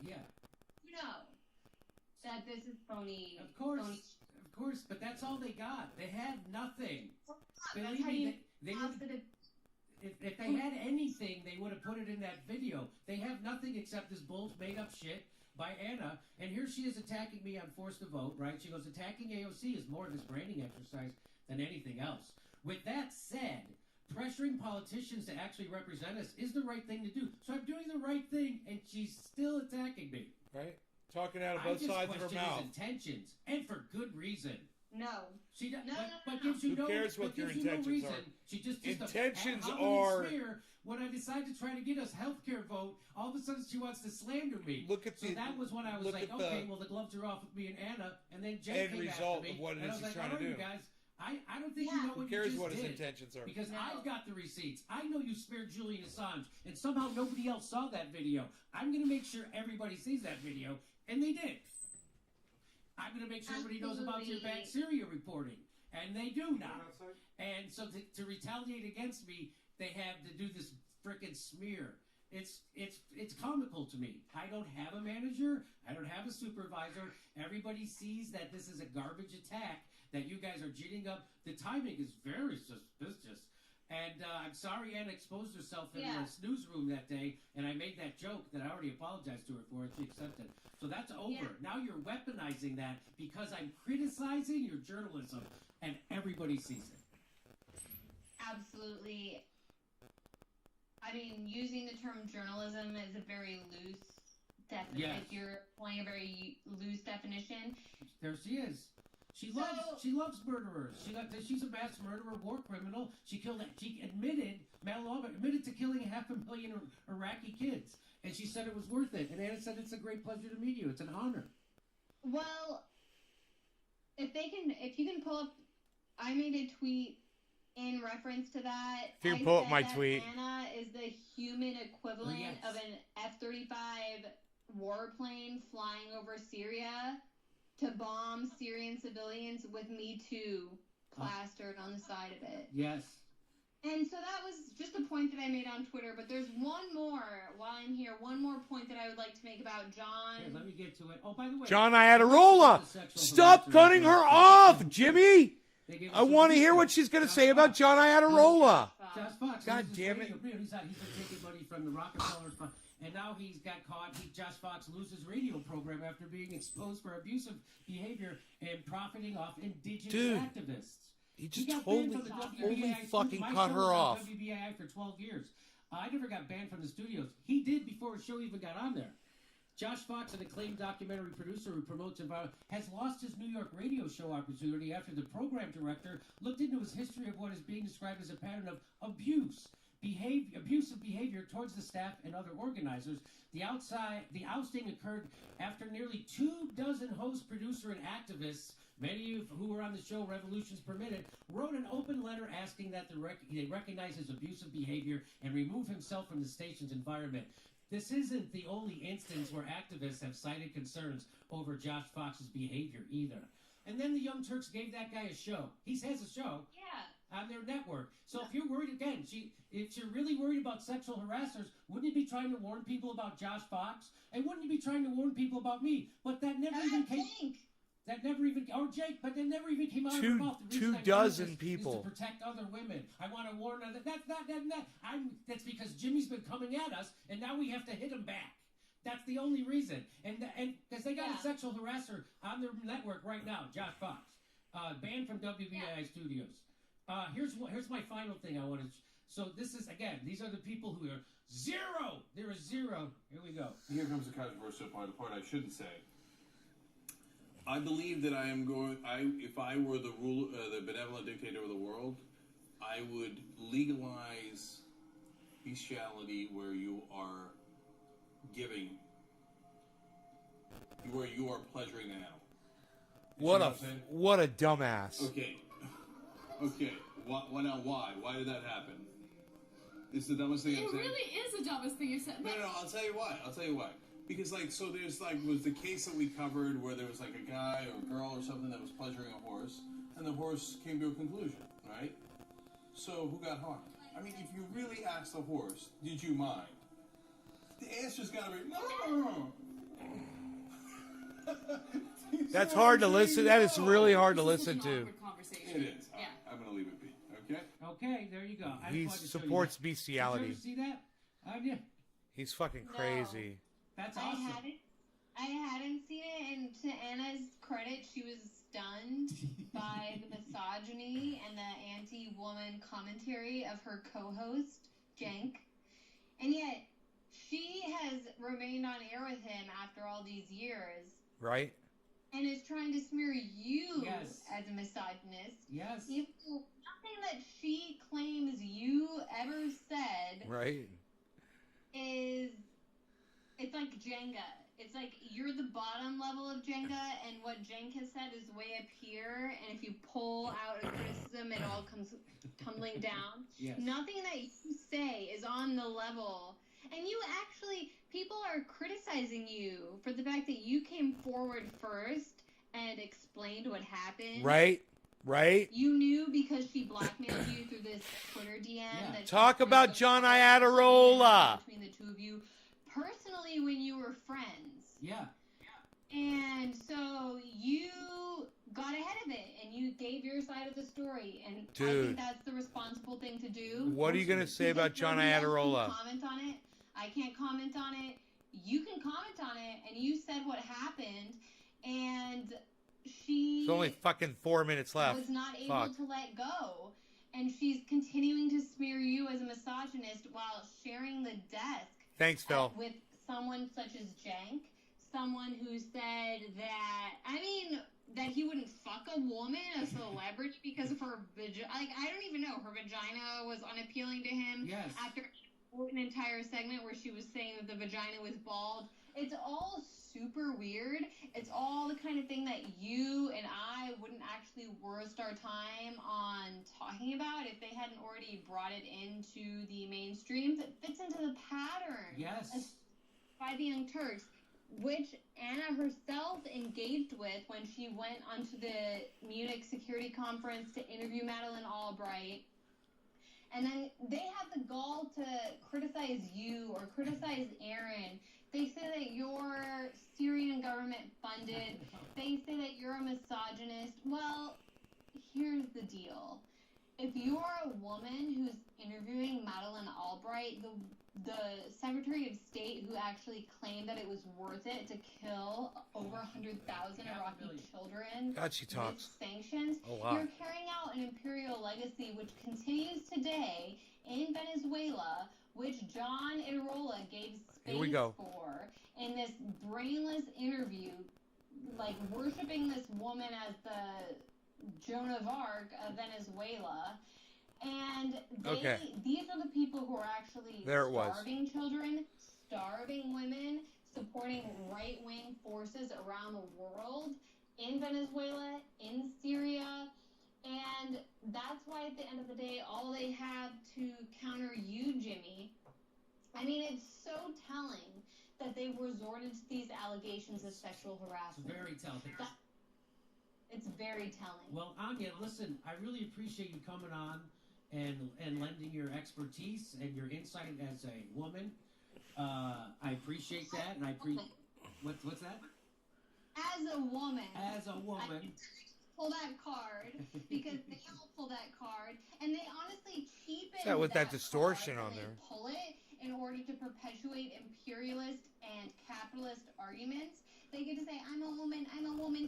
Yeah. You know that this is phony. Of course. Phony. Of course, but that's all they got. They have nothing. Believe me, they would, if they had anything, they would have put it in that video. They have nothing except this made up shit by Anna, and here she is attacking me on Forced to Vote, right? She goes, attacking AOC is more of this branding exercise than anything else. With that said, pressuring politicians to actually represent us is the right thing to do. So I'm doing the right thing, and she's still attacking me. Right? Talking out of both sides of her mouth. His intentions, and for good reason. No. She does, no. But gives you Who cares what your intentions are? She just intentions are. When I decide to try to get us healthcare vote, all of a sudden she wants to slander me. Look at so that was when I was like, okay, well the gloves are off with me and Anna, and then Jen came after me. Of what it and is I was like, trying all to right, do. guys, I don't think you know what you just did. Who cares what his intentions are? Because I've got the receipts. I know you spared Julian Assange, and somehow nobody else saw that video. I'm going to make sure everybody sees that video, and they did. I'm going to make sure everybody knows about your bad Syria reporting, and they do now. And so to retaliate against me, they have to do this frickin' smear. It's comical to me. I don't have a manager. I don't have a supervisor. Everybody sees that this is a garbage attack, that you guys are ginning up. The timing is very suspicious. And I'm sorry Anna exposed herself in the newsroom that day, and I made that joke that I already apologized to her for, and she accepted. So that's over. Yeah. Now you're weaponizing that because I'm criticizing your journalism, and everybody sees it. Absolutely. I mean, using the term journalism is a very loose definition. Yes. You're applying a very loose definition. There she is. She loves murderers. She's a mass murderer, war criminal. She admitted to killing 500,000 Iraqi kids, and she said it was worth it. And Anna said it's a great pleasure to meet you. It's an honor. Well, if you can pull up, I made a tweet in reference to that. If you can pull up my tweet. Anna is the human equivalent of an F-35 warplane flying over Syria to bomb Syrian civilians with Me Too plastered on the side of it. Yes. And so that was just a point that I made on Twitter, but there's one more point that I would like to make about John. Here, let me get to it. Oh, by the way, John Iadarola, stop cutting her off, Jimmy. I want to hear what she's going to say about John Iadarola. Josh Fox. God damn it. He's been taking money from the Rockefeller Fund, and now he's got caught. Josh Fox loses radio program after being exposed for abusive behavior and profiting off indigenous activists. He just got totally banned from the WBAI fucking My cut show her was on off. WBAI for 12 years. I never got banned from the studios. He did before his show even got on there. Josh Fox, an acclaimed documentary producer who promotes environment, has lost his New York radio show opportunity after the program director looked into his history of what is being described as a pattern of abusive behavior towards the staff and other organizers. The ousting occurred after nearly 24 hosts, producer, and activists, many of who were on the show Revolutions Permitted, wrote an open letter asking that they recognize his abusive behavior and remove himself from the station's environment. This isn't the only instance where activists have cited concerns over Josh Fox's behavior either. And then the Young Turks gave that guy a show. He has a show on their network. So if you're worried, again, if you're really worried about sexual harassers, wouldn't you be trying to warn people about Josh Fox? And wouldn't you be trying to warn people about me? But that never even came... that never even, or Jake, but that never even came out of Two- her mouth. The reason I 24 do this people. is to protect other women. I want to warn other. That's not that. That's because Jimmy's been coming at us, and now we have to hit him back. That's the only reason. And because they got a sexual harasser on their network right now, Josh Fox, banned from WBAI Studios. Here's my final thing I want to. So this is again. These are the people who are zero. There is zero. Here we go. Here comes the controversial part. The part I shouldn't say. I believe that I am going. If I were the the benevolent dictator of the world, I would legalize bestiality where you are giving, where you are pleasuring the animal. What a dumbass. Okay. Why now? Why? Why did that happen? It's the dumbest thing I've said. It really is the dumbest thing you've said. No, I'll tell you why. Because, so there's, was the case that we covered where there was, a guy or a girl or something that was pleasuring a horse, and the horse came to a conclusion, right? So, who got harmed? I mean, if you really asked the horse, did you mind? The answer's gotta be, no! That's hard to listen. That is really hard to listen to. It is. Yeah. I'm gonna leave it be, okay? Okay, there you go. I He just wanted to show you supports that. bestiality. Did you ever see that? Yeah. He's fucking crazy. That's awesome. I hadn't seen it, and to Anna's credit, she was stunned by the misogyny and the anti-woman commentary of her co-host, Jenk. And yet, she has remained on air with him after all these years. Right? And is trying to smear you Yes. as a misogynist. Yes. Even though nothing that she claims you ever said Right? is, it's like Jenga. It's like you're the bottom level of Jenga, and what Jenk has said is way up here, and if you pull out a criticism, it all comes tumbling down. Yes. Nothing that you say is on the level. And you actually, people are criticizing you for the fact that you came forward first and explained what happened. Right? You knew because she blackmailed you through this Twitter DM. Yeah. That she Talk put about the John fight Iadarola. between the two of you, personally, when you were friends. Yeah. And so you got ahead of it, and you gave your side of the story, and I Dude. think that's the responsible thing to do. What are you going to say about Because John nobody else can Iadarola? Comment on it. I can't comment on it. You can comment on it, and you said what happened, and she There's only fucking 4 minutes left. was not able Fuck. to let go, and she's continuing to smear you as a misogynist while sharing the desk Thanks, Phil. with someone such as Jenk, someone who said that, that he wouldn't fuck a woman, a celebrity, because of her vagina. I don't even know. Her vagina was unappealing to him. Yes. After an entire segment where she was saying that the vagina was bald. It's all super weird. It's all the kind of thing that you and I wouldn't actually waste our time on talking about if they hadn't already brought it into the mainstream. It fits into the pattern. Yes. By the Young Turks, which Anna herself engaged with when she went onto the Munich Security Conference to interview Madeleine Albright. And then they have the gall to criticize you or criticize Aaron. They say that you're Syrian government funded. They say that you're a misogynist. Well, here's the deal. If you are a woman who's interviewing Madeleine Albright, the Secretary of State who actually claimed that it was worth it to kill over 100,000 Iraqi children God, she talks with sanctions, a lot. you're carrying out an imperial legacy which continues today in Venezuela, which John Iadarola gave Here we space go. for in this brainless interview, worshiping this woman as the Joan of Arc of Venezuela. And these are the people who are actually starving children, starving women, supporting right-wing forces around the world, in Venezuela, in Syria. And that's why at the end of the day, all they have to counter you, Jimmy, it's so telling that they've resorted to these allegations of sexual harassment. It's very telling. It's very telling. Well, Anya, listen, I really appreciate you coming on and lending your expertise and your insight as a woman. I appreciate that, and what's that? As as a woman. As a woman. Pull that card because they all pull that card, and they honestly cheapen Yeah, with that distortion card on when there. they pull it in order to perpetuate imperialist and capitalist arguments. They get to say, I'm a woman,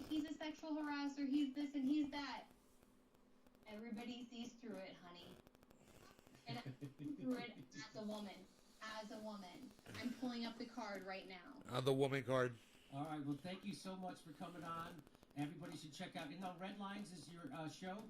he's a sexual harasser, he's this and he's that. Everybody sees through it, honey. And I see through it as a woman. As a woman. I'm pulling up the card right now. The woman card. All right. Well, thank you so much for coming on. Everybody should check out. You know, Red Lines is your show.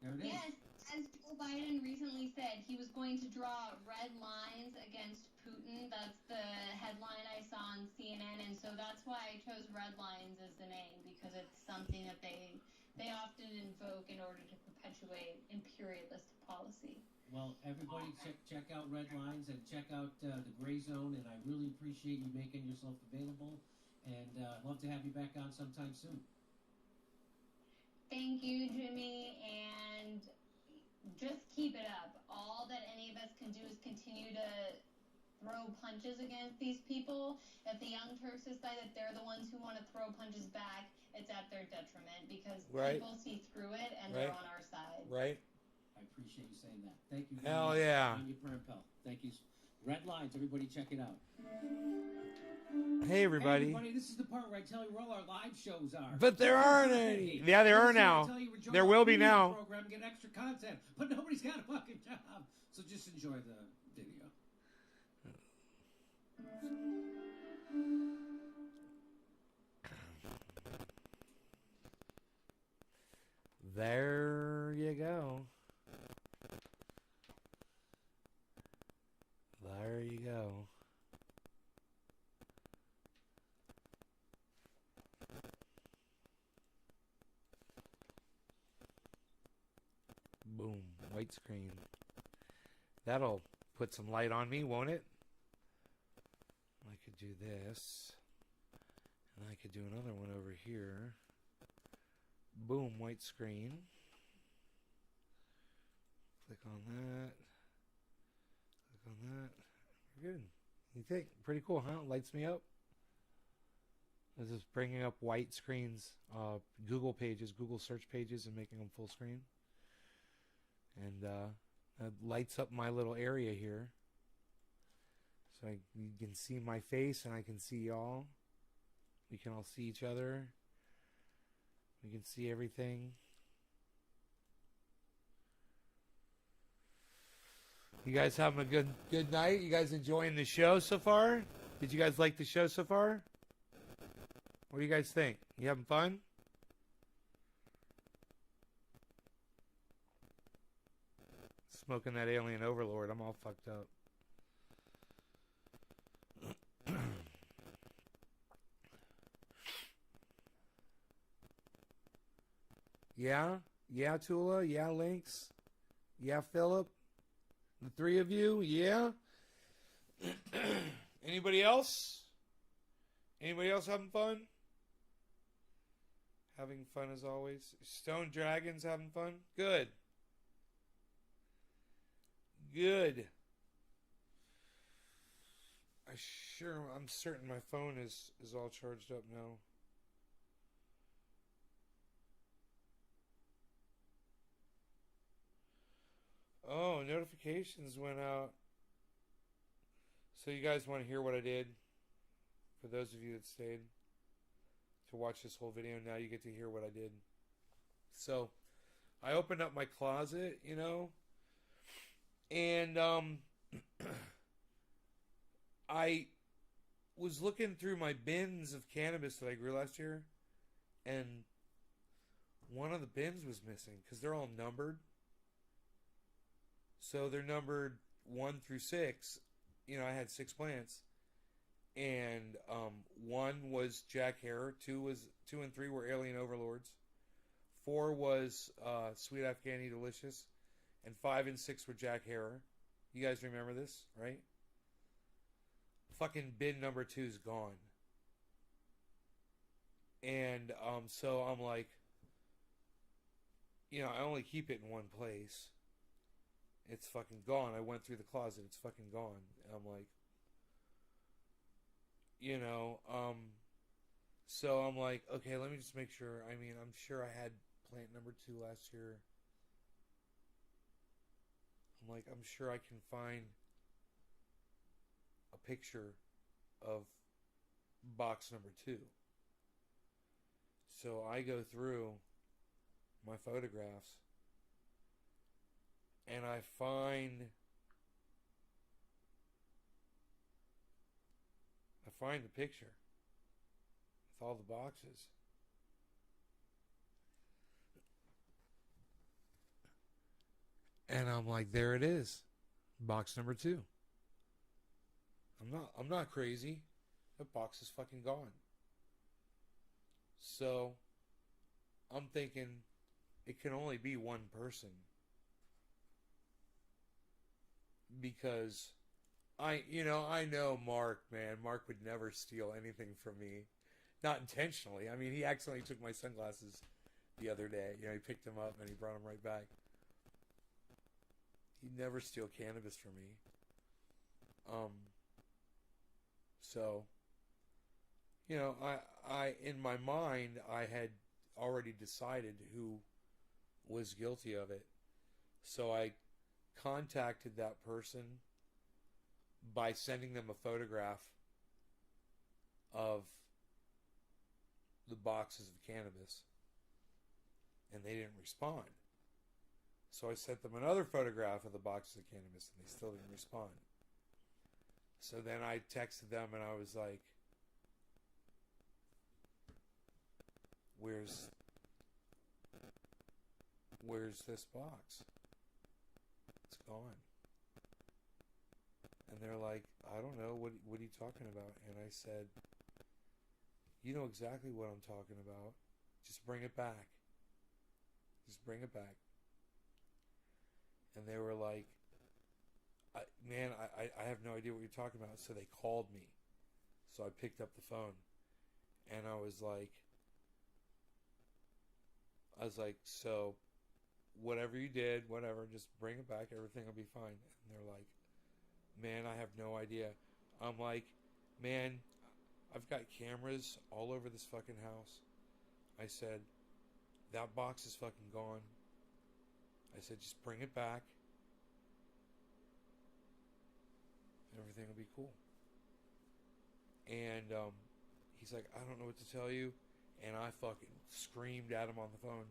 There it is. Yes, as Joe Biden recently said, he was going to draw red lines against Putin. That's the headline I saw on CNN, and so that's why I chose Red Lines as the name, because it's something that they often invoke in order to perpetuate imperialist policy. Well, everybody check out Red Lines and check out the Gray Zone, and I really appreciate you making yourself available, and I'd love to have you back on sometime soon. Thank you, Jimmy, and just keep it up. All that any of us can do is continue to throw punches against these people. If the Young Turks decide that they're the ones who want to throw punches back, it's at their detriment, because people see through it and they're on our side. Right. I appreciate you saying that. Thank you. Hell yeah. Anya Parampel. Thank you. Red Lines, everybody check it out. Hey, everybody. Hey, everybody, this is the part where I tell you where all our live shows are. But there aren't any. Yeah, there are now. There will be now. Program, get extra content, but nobody's got a fucking job. So just enjoy the video. There you go. There you go. Boom. White screen. That'll put some light on me, won't it? I could do this. And I could do another one over here. Boom. White screen. Click on that. Click on that. Good. You think? Pretty cool, huh? Lights me up. This is bringing up white screens, Google pages, Google search pages, and making them full screen. And it lights up my little area here. So you can see my face and I can see y'all. We can all see each other. We can see everything. You guys having a good night? You guys enjoying the show so far? Did you guys like the show so far? What do you guys think? You having fun? Smoking that Alien Overlord. I'm all fucked up. Yeah? Yeah, Tula? Yeah, Lynx? Yeah, Philip? The three of you? Yeah? Anybody else? Anybody else having fun? Having fun as always. Stone Dragons having fun? Good. Good. I'm certain my phone is all charged up now. Oh, notifications went out. So you guys want to hear what I did? For those of you that stayed to watch this whole video, now you get to hear what I did. So, I opened up my closet, you know, and I was looking through my bins of cannabis that I grew last year, and one of the bins was missing because they're all numbered. So they're numbered 1 through 6. You know, I had 6 plants, and 1 was Jack Herer, 2 and 3 were Alien Overlords, 4 was Sweet Afghani Delicious, and 5 and 6 were Jack Herer. You guys remember this, right? Fucking bin number 2 is gone. And so I'm like, you know, I only keep it in one place. It's fucking gone. I went through the closet. It's fucking gone. I'm like, you know, So I'm like, okay, let me just make sure. I mean, I'm sure I had plant number 2 last year. I'm like, I'm sure I can find a picture of box number 2. So I go through my photographs and I find the picture with all the boxes. And I'm like, there it is. Box number 2. I'm not crazy. That box is fucking gone. So I'm thinking it can only be one person. Because I know Mark, man. Mark would never steal anything from me. Not intentionally. I mean, he accidentally took my sunglasses the other day. He picked them up and he brought them right back. He'd never steal cannabis from me. So, I in my mind, I had already decided who was guilty of it. So I contacted that person by sending them a photograph of the boxes of cannabis, and they didn't respond. So I sent them another photograph of the boxes of cannabis, and they still didn't respond. So then I texted them, and I was like, where's this box? It's gone. And they're like, I don't know, what are you talking about? And I said, you know exactly what I'm talking about. Just bring it back. Just bring it back. And they were like, I have no idea what you're talking about. So they called me. So I picked up the phone. And I was like, so whatever you did, whatever, just bring it back. Everything will be fine. And they're like, man, I have no idea. I'm like, man, I've got cameras all over this fucking house. I said, that box is fucking gone. I said, just bring it back. Everything will be cool. And he's like, I don't know what to tell you. And I fucking screamed at him on the phone.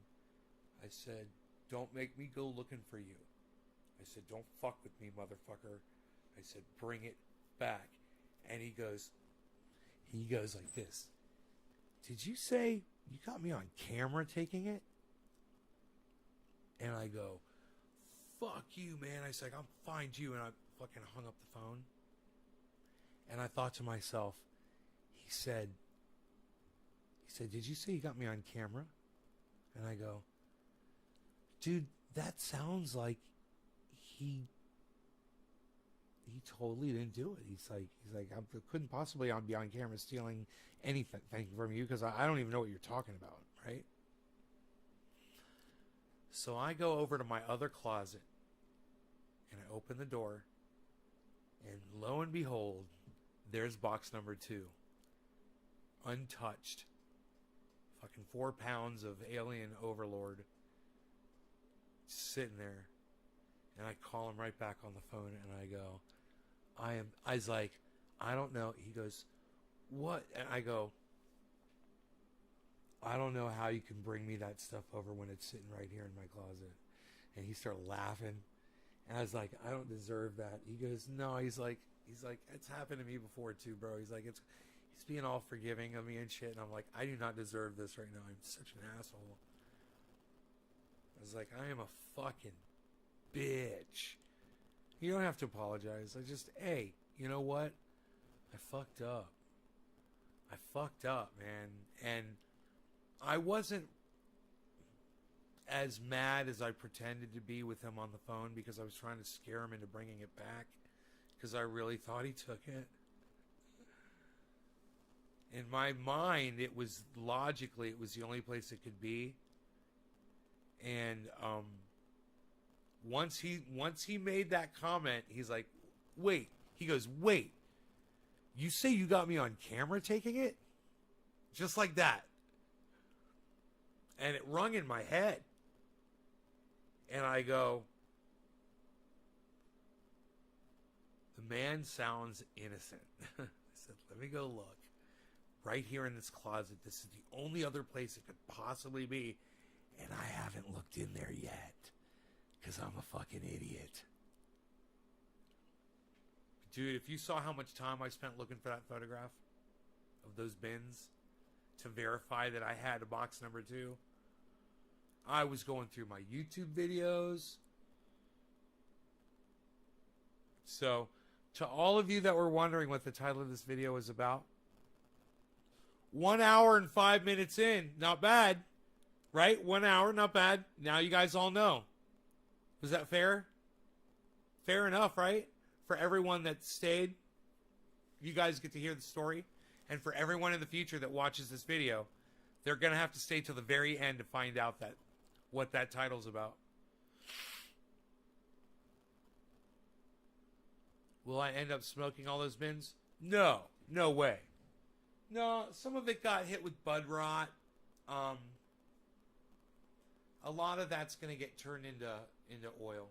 I said, don't make me go looking for you. I said, don't fuck with me, motherfucker. I said, bring it back. And he goes like this. Did you say you got me on camera taking it? And I go, fuck you, man. I said, I'll find you. And I fucking hung up the phone. And I thought to myself, he said, did you say you got me on camera? And I go, dude, that sounds like he totally didn't do it. He's like, I couldn't possibly be on camera stealing anything from you because I don't even know what you're talking about, right? So I go over to my other closet and I open the door, and lo and behold, there's box number 2. Untouched. Fucking 4 pounds of alien overlord sitting there. And I call him right back on the phone and I go, I was like, I don't know. He goes, what? And I go, I don't know how you can bring me that stuff over when it's sitting right here in my closet. And he started laughing. And I was like, I don't deserve that. He goes, no. He's like, it's happened to me before too, bro. He's like, he's being all forgiving of me and shit. And I'm like, I do not deserve this right now. I'm such an asshole. I was like, I am a fucking bitch. You don't have to apologize. I just, hey, you know what? I fucked up, man. And I wasn't as mad as I pretended to be with him on the phone because I was trying to scare him into bringing it back because I really thought he took it. In my mind, it was logically, it was the only place it could be. And once he made that comment, he's like, wait. He goes, wait. You say you got me on camera taking it? Just like that. And it rung in my head. And I go, the man sounds innocent. I said, let me go look. Right here in this closet. This is the only other place it could possibly be. And I haven't looked in there yet. Because I'm a fucking idiot. Dude, if you saw how much time I spent looking for that photograph of those bins to verify that I had a box number 2, I was going through my YouTube videos. So, to all of you that were wondering what the title of this video was about, 1 hour and 5 minutes in, not bad, right? 1 hour, not bad. Now you guys all know. Was that fair? Fair enough, right? For everyone that stayed, you guys get to hear the story. And for everyone in the future that watches this video, they're going to have to stay till the very end to find out that what that title's about. Will I end up smoking all those bins? No. No way. No, some of it got hit with bud rot. A lot of that's going to get turned into oil.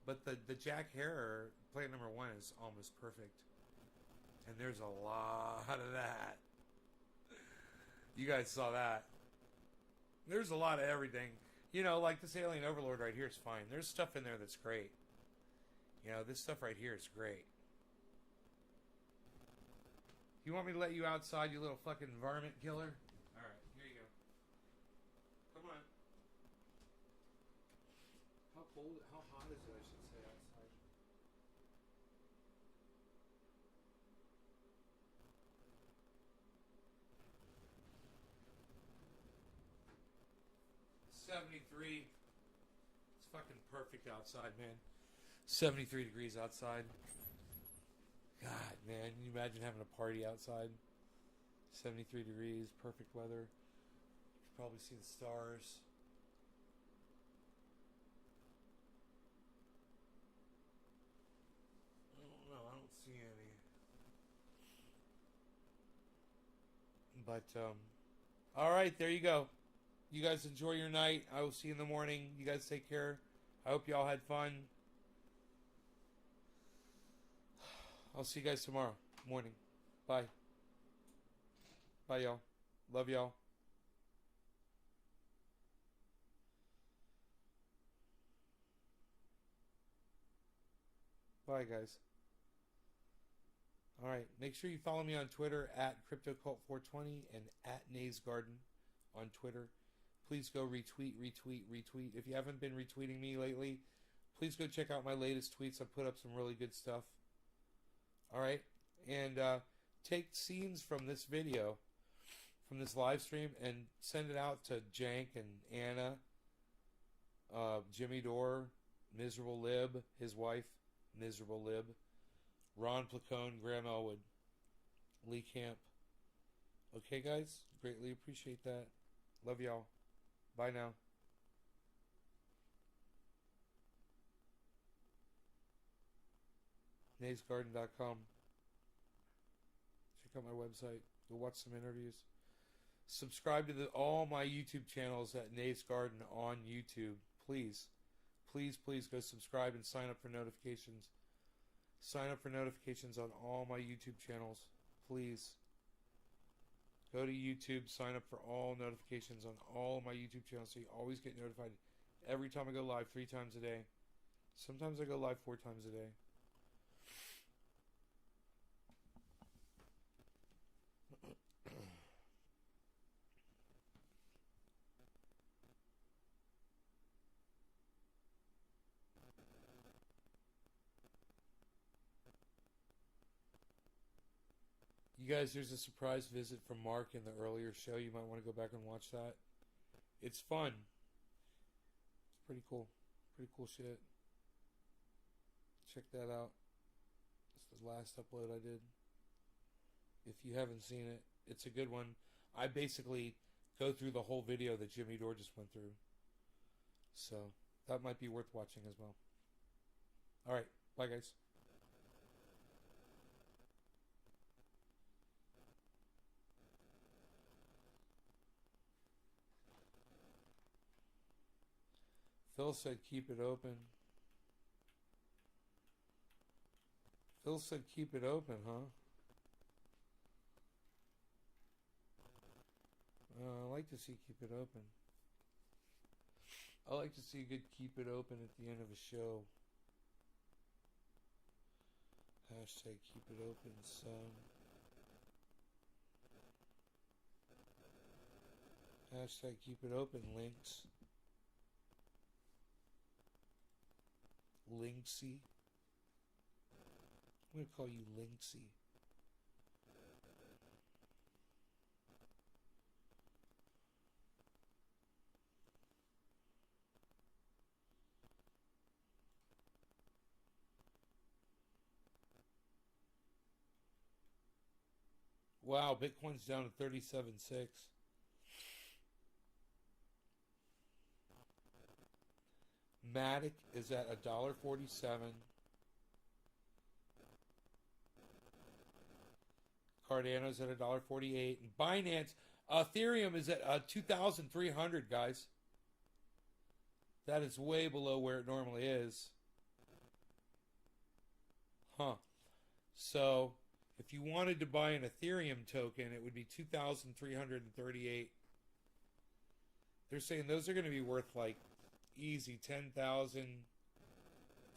But the Jack Herer plant number 1 is almost perfect. And there's a lot of that. You guys saw that. There's a lot of everything. You know, like this Alien Overlord right here is fine. There's stuff in there that's great. You know, this stuff right here is great. You want me to let you outside, you little fucking varmint killer? Alright, here you go. Come on. How hot is it, I should say, outside? $73. It's fucking perfect outside, man. 73 degrees outside. God, man, can you imagine having a party outside? 73 degrees, perfect weather. You can probably see the stars. I don't know, I don't see any. But, alright, there you go. You guys enjoy your night. I will see you in the morning. You guys take care. I hope you all had fun. I'll see you guys tomorrow morning. Bye. Bye, y'all. Love y'all. Bye, guys. All right. Make sure you follow me on Twitter at CryptoCult420 and at Nays Garden on Twitter. Please go retweet. If you haven't been retweeting me lately, please go check out my latest tweets. I put up some really good stuff. All right. And take scenes from this video, from this live stream, and send it out to Jank and Anna, Jimmy Dore, Miserable Lib, his wife, Miserable Lib, Ron Placone, Graham Elwood, Lee Camp. Okay, guys? Greatly appreciate that. Love y'all. Bye now. NaysGarden.com. Check out my website. Go watch some interviews. Subscribe to all my YouTube channels at Nays Garden on YouTube. Please. Please go subscribe and sign up for notifications. Sign up for notifications on all my YouTube channels. Please. Go to YouTube, sign up for all notifications on all my YouTube channels so you always get notified every time I go live 3 times a day. Sometimes I go live 4 times a day. You guys, there's a surprise visit from Mark in the earlier show. You might want to go back and watch that. It's fun. It's pretty cool. Pretty cool shit. Check that out. It's the last upload I did. If you haven't seen it, it's a good one. I basically go through the whole video that Jimmy Dore just went through. So, that might be worth watching as well. Alright, bye guys. Phil said keep it open. Phil said keep it open, huh? I like to see keep it open. I like to see a good keep it open at the end of a show. Hashtag keep it open, son. Hashtag keep it open, Lynx. Lynxy. I'm going to call you Lynxy. Wow, Bitcoin's down to 37.6. Matic is at $1.47. Cardano's at $1.48. And Binance, Ethereum is at 2,300, guys. That is way below where it normally is. Huh. So, if you wanted to buy an Ethereum token, it would be 2,338. They're saying those are going to be worth like easy $10,000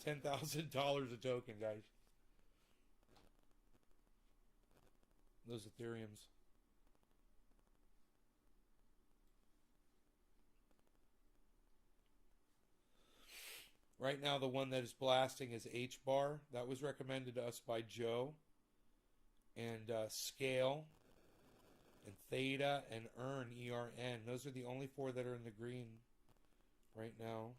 a token, guys. Those Ethereums. Right now, the one that is blasting is HBAR. That was recommended to us by Joe. And Scale, and Theta, and Earn, ERN. Those are the only four that are in the green right now.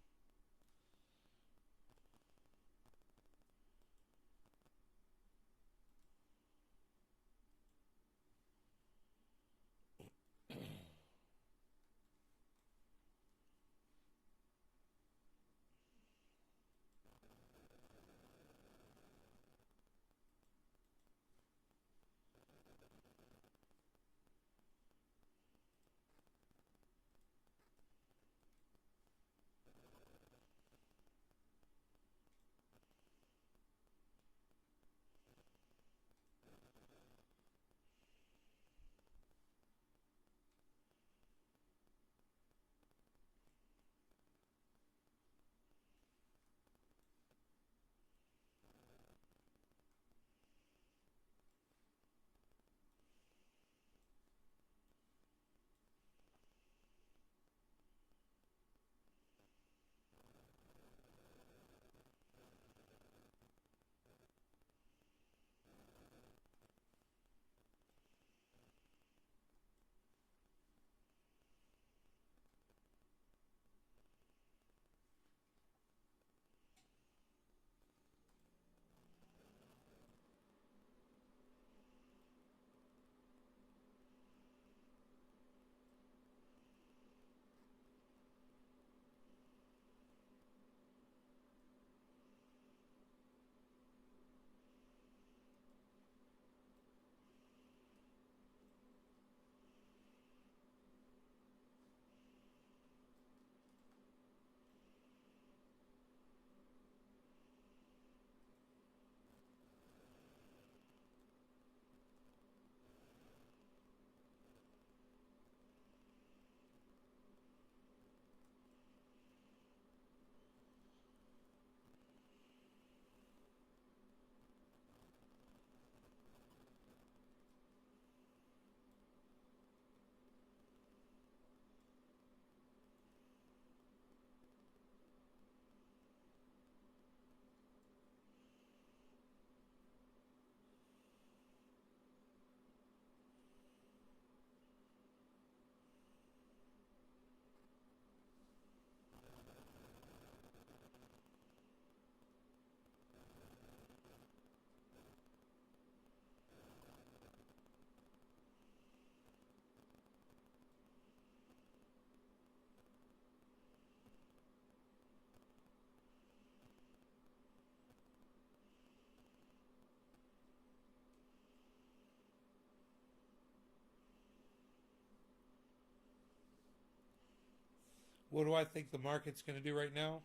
What do I think the market's going to do right now?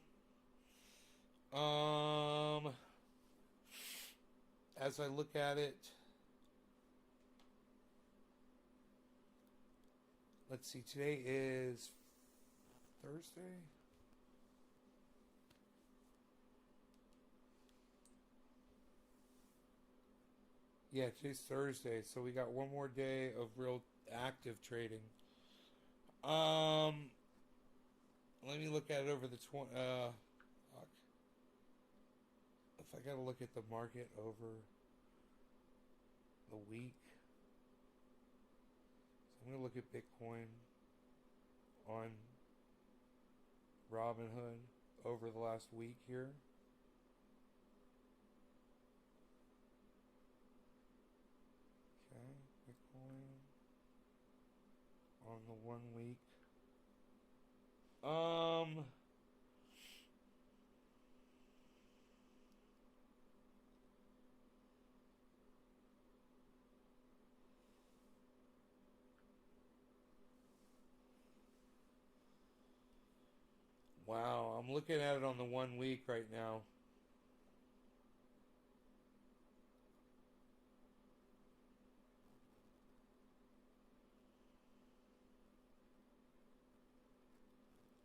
As I look at it, let's see, today is Thursday. Yeah, today's Thursday, so we got one more day of real active trading. Let me look at it over the fuck. If I gotta look at the market over the week, so I'm gonna look at Bitcoin on Robinhood over the last week here. Okay, Bitcoin on the 1 week. Wow, I'm looking at it on the 1 week right now.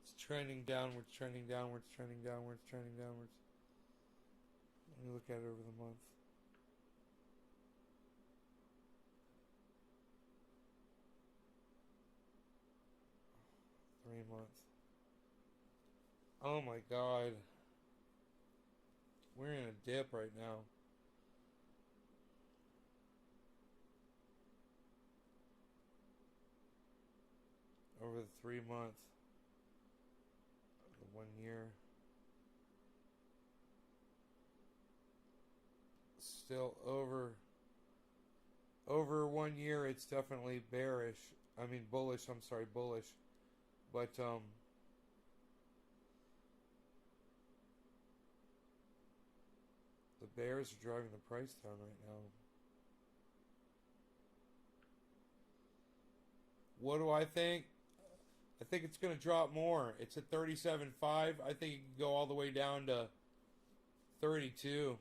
It's trending downwards, trending downwards, trending downwards, trending downwards. Let me look at it over the month. Three months. Oh my God. We're in a dip right now. Over the 3 months. The 1 year. Still over 1 year, it's definitely bearish. I mean bullish, I'm sorry, bullish. But the bears are driving the price down right now. What do I think? I think it's going to drop more. It's at 37.5. I think it can go all the way down to 32.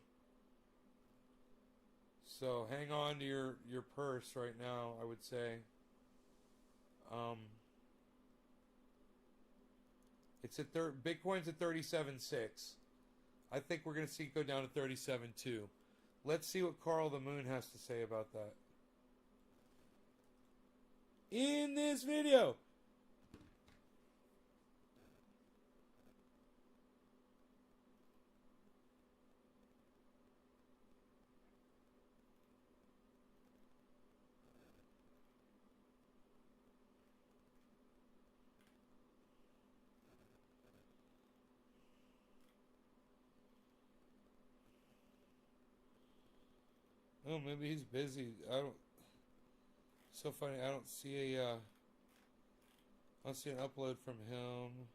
So hang on to your purse right now, I would say. It's at Bitcoin's at 37.6. I think we're going to see it go down to 37.2. Let's see what Carl the Moon has to say about that in this video. Oh, maybe he's busy. So funny. I don't see an upload from him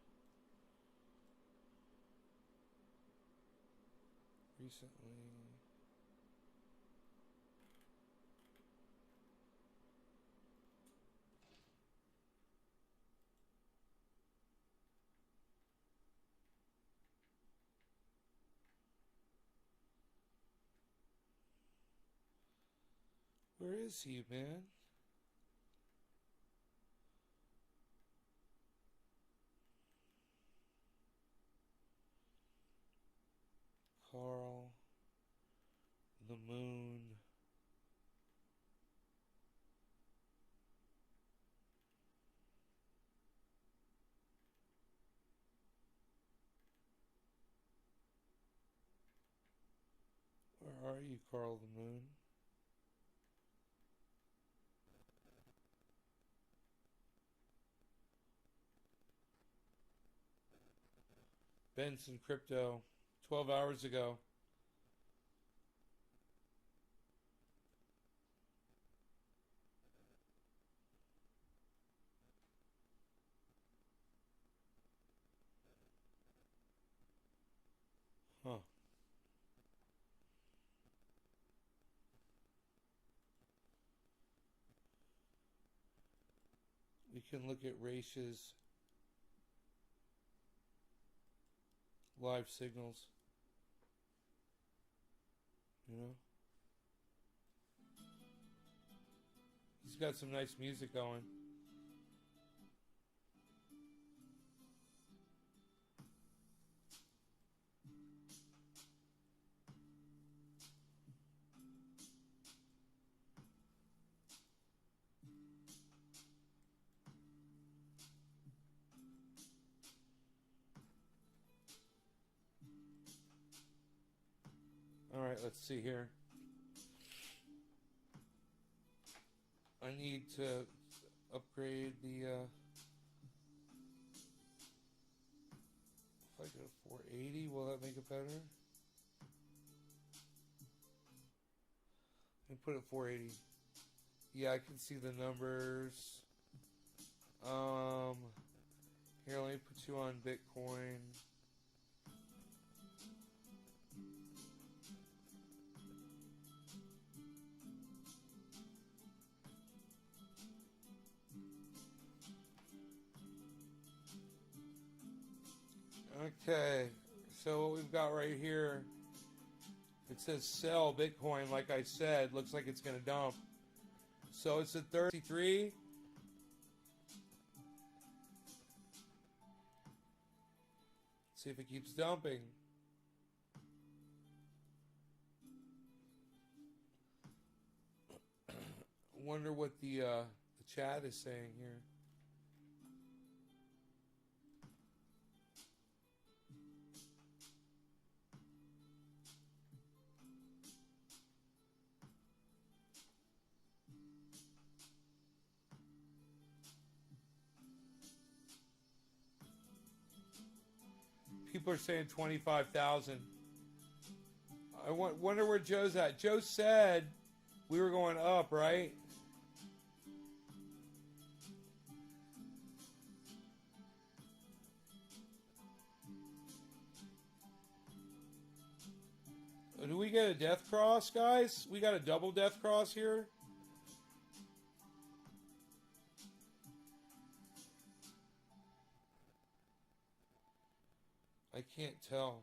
recently. Where is he, man? Carl the Moon. Where are you, Carl the Moon? Benson Crypto, 12 hours ago. Huh. We can look at Raich's live signals. You know? He's got some nice music going. Alright, let's see here. I need to upgrade the, if I go to 480, will that make it better? And put it 480. Yeah, I can see the numbers. Here, let me put you on Bitcoin. Okay, so what we've got right here, it says sell Bitcoin, like I said, looks like it's going to dump. So it's at 33. See if it keeps dumping. Wonder what the chat is saying here. People are saying 25,000. I wonder where Joe's at. Joe said we were going up, right? Do we get a death cross, guys? We got a double death cross here. I can't tell.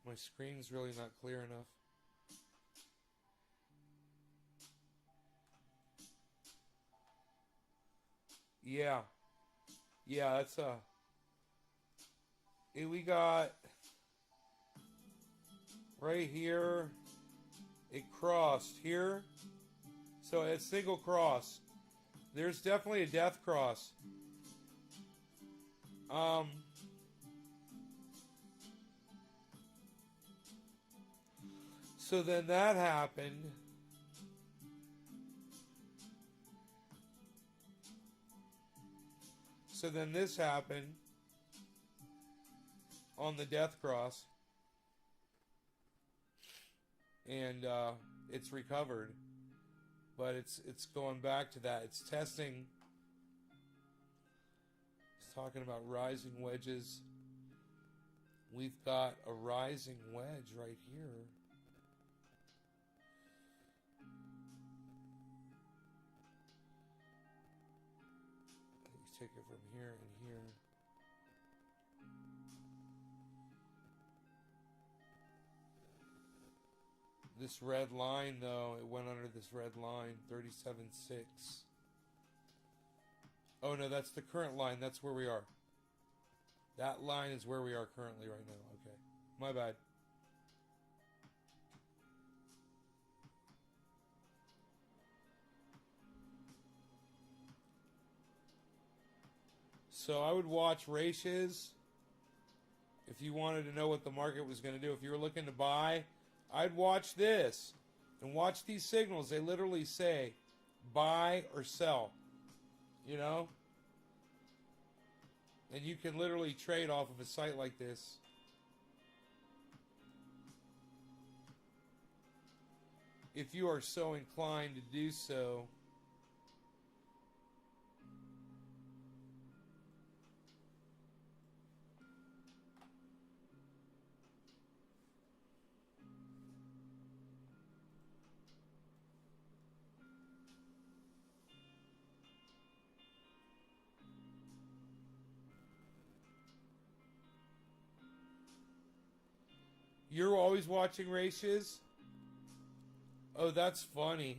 My screen's really not clear enough. Yeah. Yeah, that's we got right here. It crossed here. So it's single cross. There's definitely a death cross. So then that happened. So then this happened on the death cross. And it's recovered. But it's going back to that. It's testing. It's talking about rising wedges. We've got a rising wedge right here. You take it from here and here. This red line, though, it went under this red line, 37.6. Oh, no, that's the current line. That's where we are. That line is where we are currently right now. Okay. My bad. So I would watch ratios if you wanted to know what the market was going to do. If you were looking to buy, I'd watch this and watch these signals. They literally say buy or sell, you know? And you can literally trade off of a site like this. If you are so inclined to do so. You're always watching races? Oh, that's funny.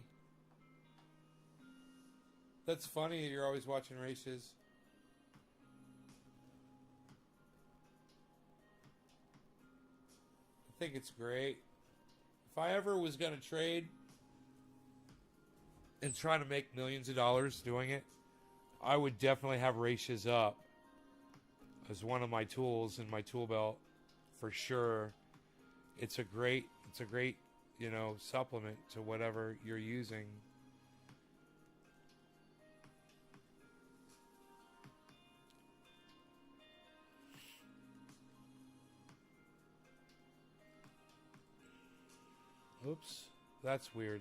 That's funny that you're always watching races. I think it's great. If I ever was going to trade and try to make millions of dollars doing it, I would definitely have races up as one of my tools in my tool belt for sure. It's a great, you know, supplement to whatever you're using. Oops, that's weird.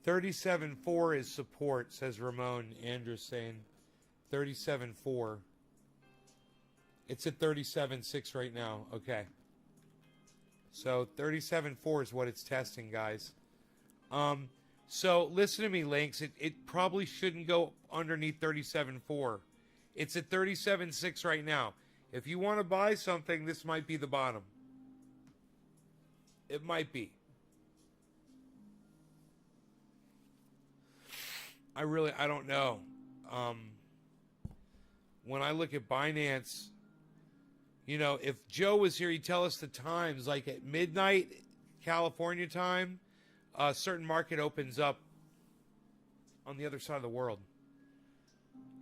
$37.4 is support, says Ramon Andrews saying. 37.4. It's at 37.6 right now. Okay. So 37.4 is what it's testing, guys. So listen to me, Lynx. It probably shouldn't go underneath 37.4. It's at 37.6 right now. If you want to buy something, this might be the bottom. It might be. I don't know. When I look at Binance, you know, if Joe was here, he'd tell us the times. Like at midnight, California time, a certain market opens up on the other side of the world.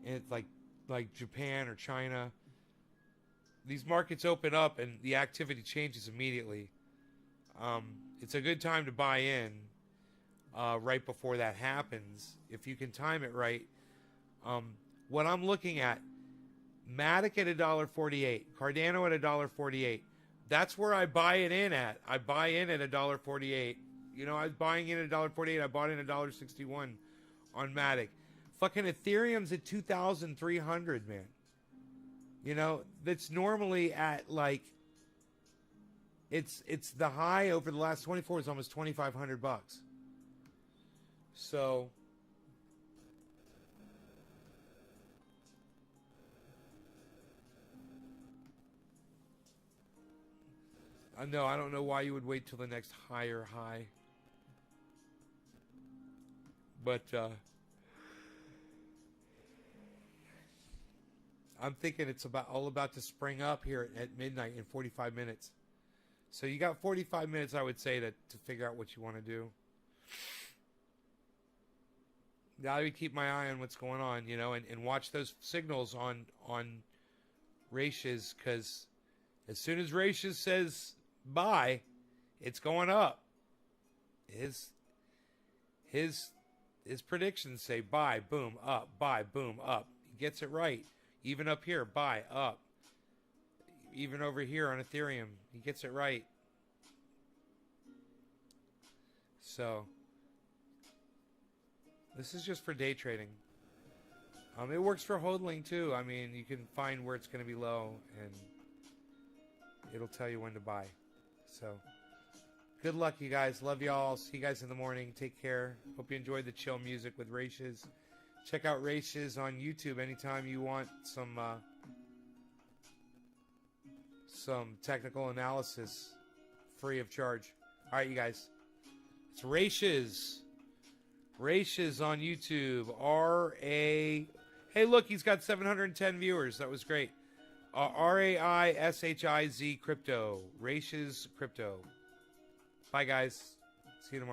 And it's like Japan or China. These markets open up and the activity changes immediately. It's a good time to buy in. Right before that happens, if you can time it right. What I'm looking at, Matic at $1.48, Cardano at $1.48. That's where I buy it in at. I buy in at $1.48. You know, I was buying in at $1.48. I bought in at $1.61 on Matic. Fucking Ethereum's at 2,300, man. You know, that's normally at like, it's the high over the last 24 is almost $2,500. So, I don't know why you would wait till the next higher high. But, I'm thinking it's all about to spring up here at midnight in 45 minutes. So you got 45 minutes, I would say, to figure out what you want to do. Now I keep my eye on what's going on, you know, and watch those signals on Ratios, because as soon as Ratios says buy, it's going up. His predictions say buy, boom, up, buy, boom, up. He gets it right. Even up here, buy, up. Even over here on Ethereum, he gets it right. So this is just for day trading. It works for hodling too. I mean, you can find where it's going to be low, and it'll tell you when to buy. So, good luck, you guys. Love y'all. See you guys in the morning. Take care. Hope you enjoyed the chill music with Ratios. Check out Ratios on YouTube anytime you want some technical analysis, free of charge. All right, you guys. It's Ratios. Ratios on YouTube. R-A... Hey, look, he's got 710 viewers. That was great. R-A-I-S-H-I-Z Crypto. Ratios Crypto. Bye, guys. See you tomorrow.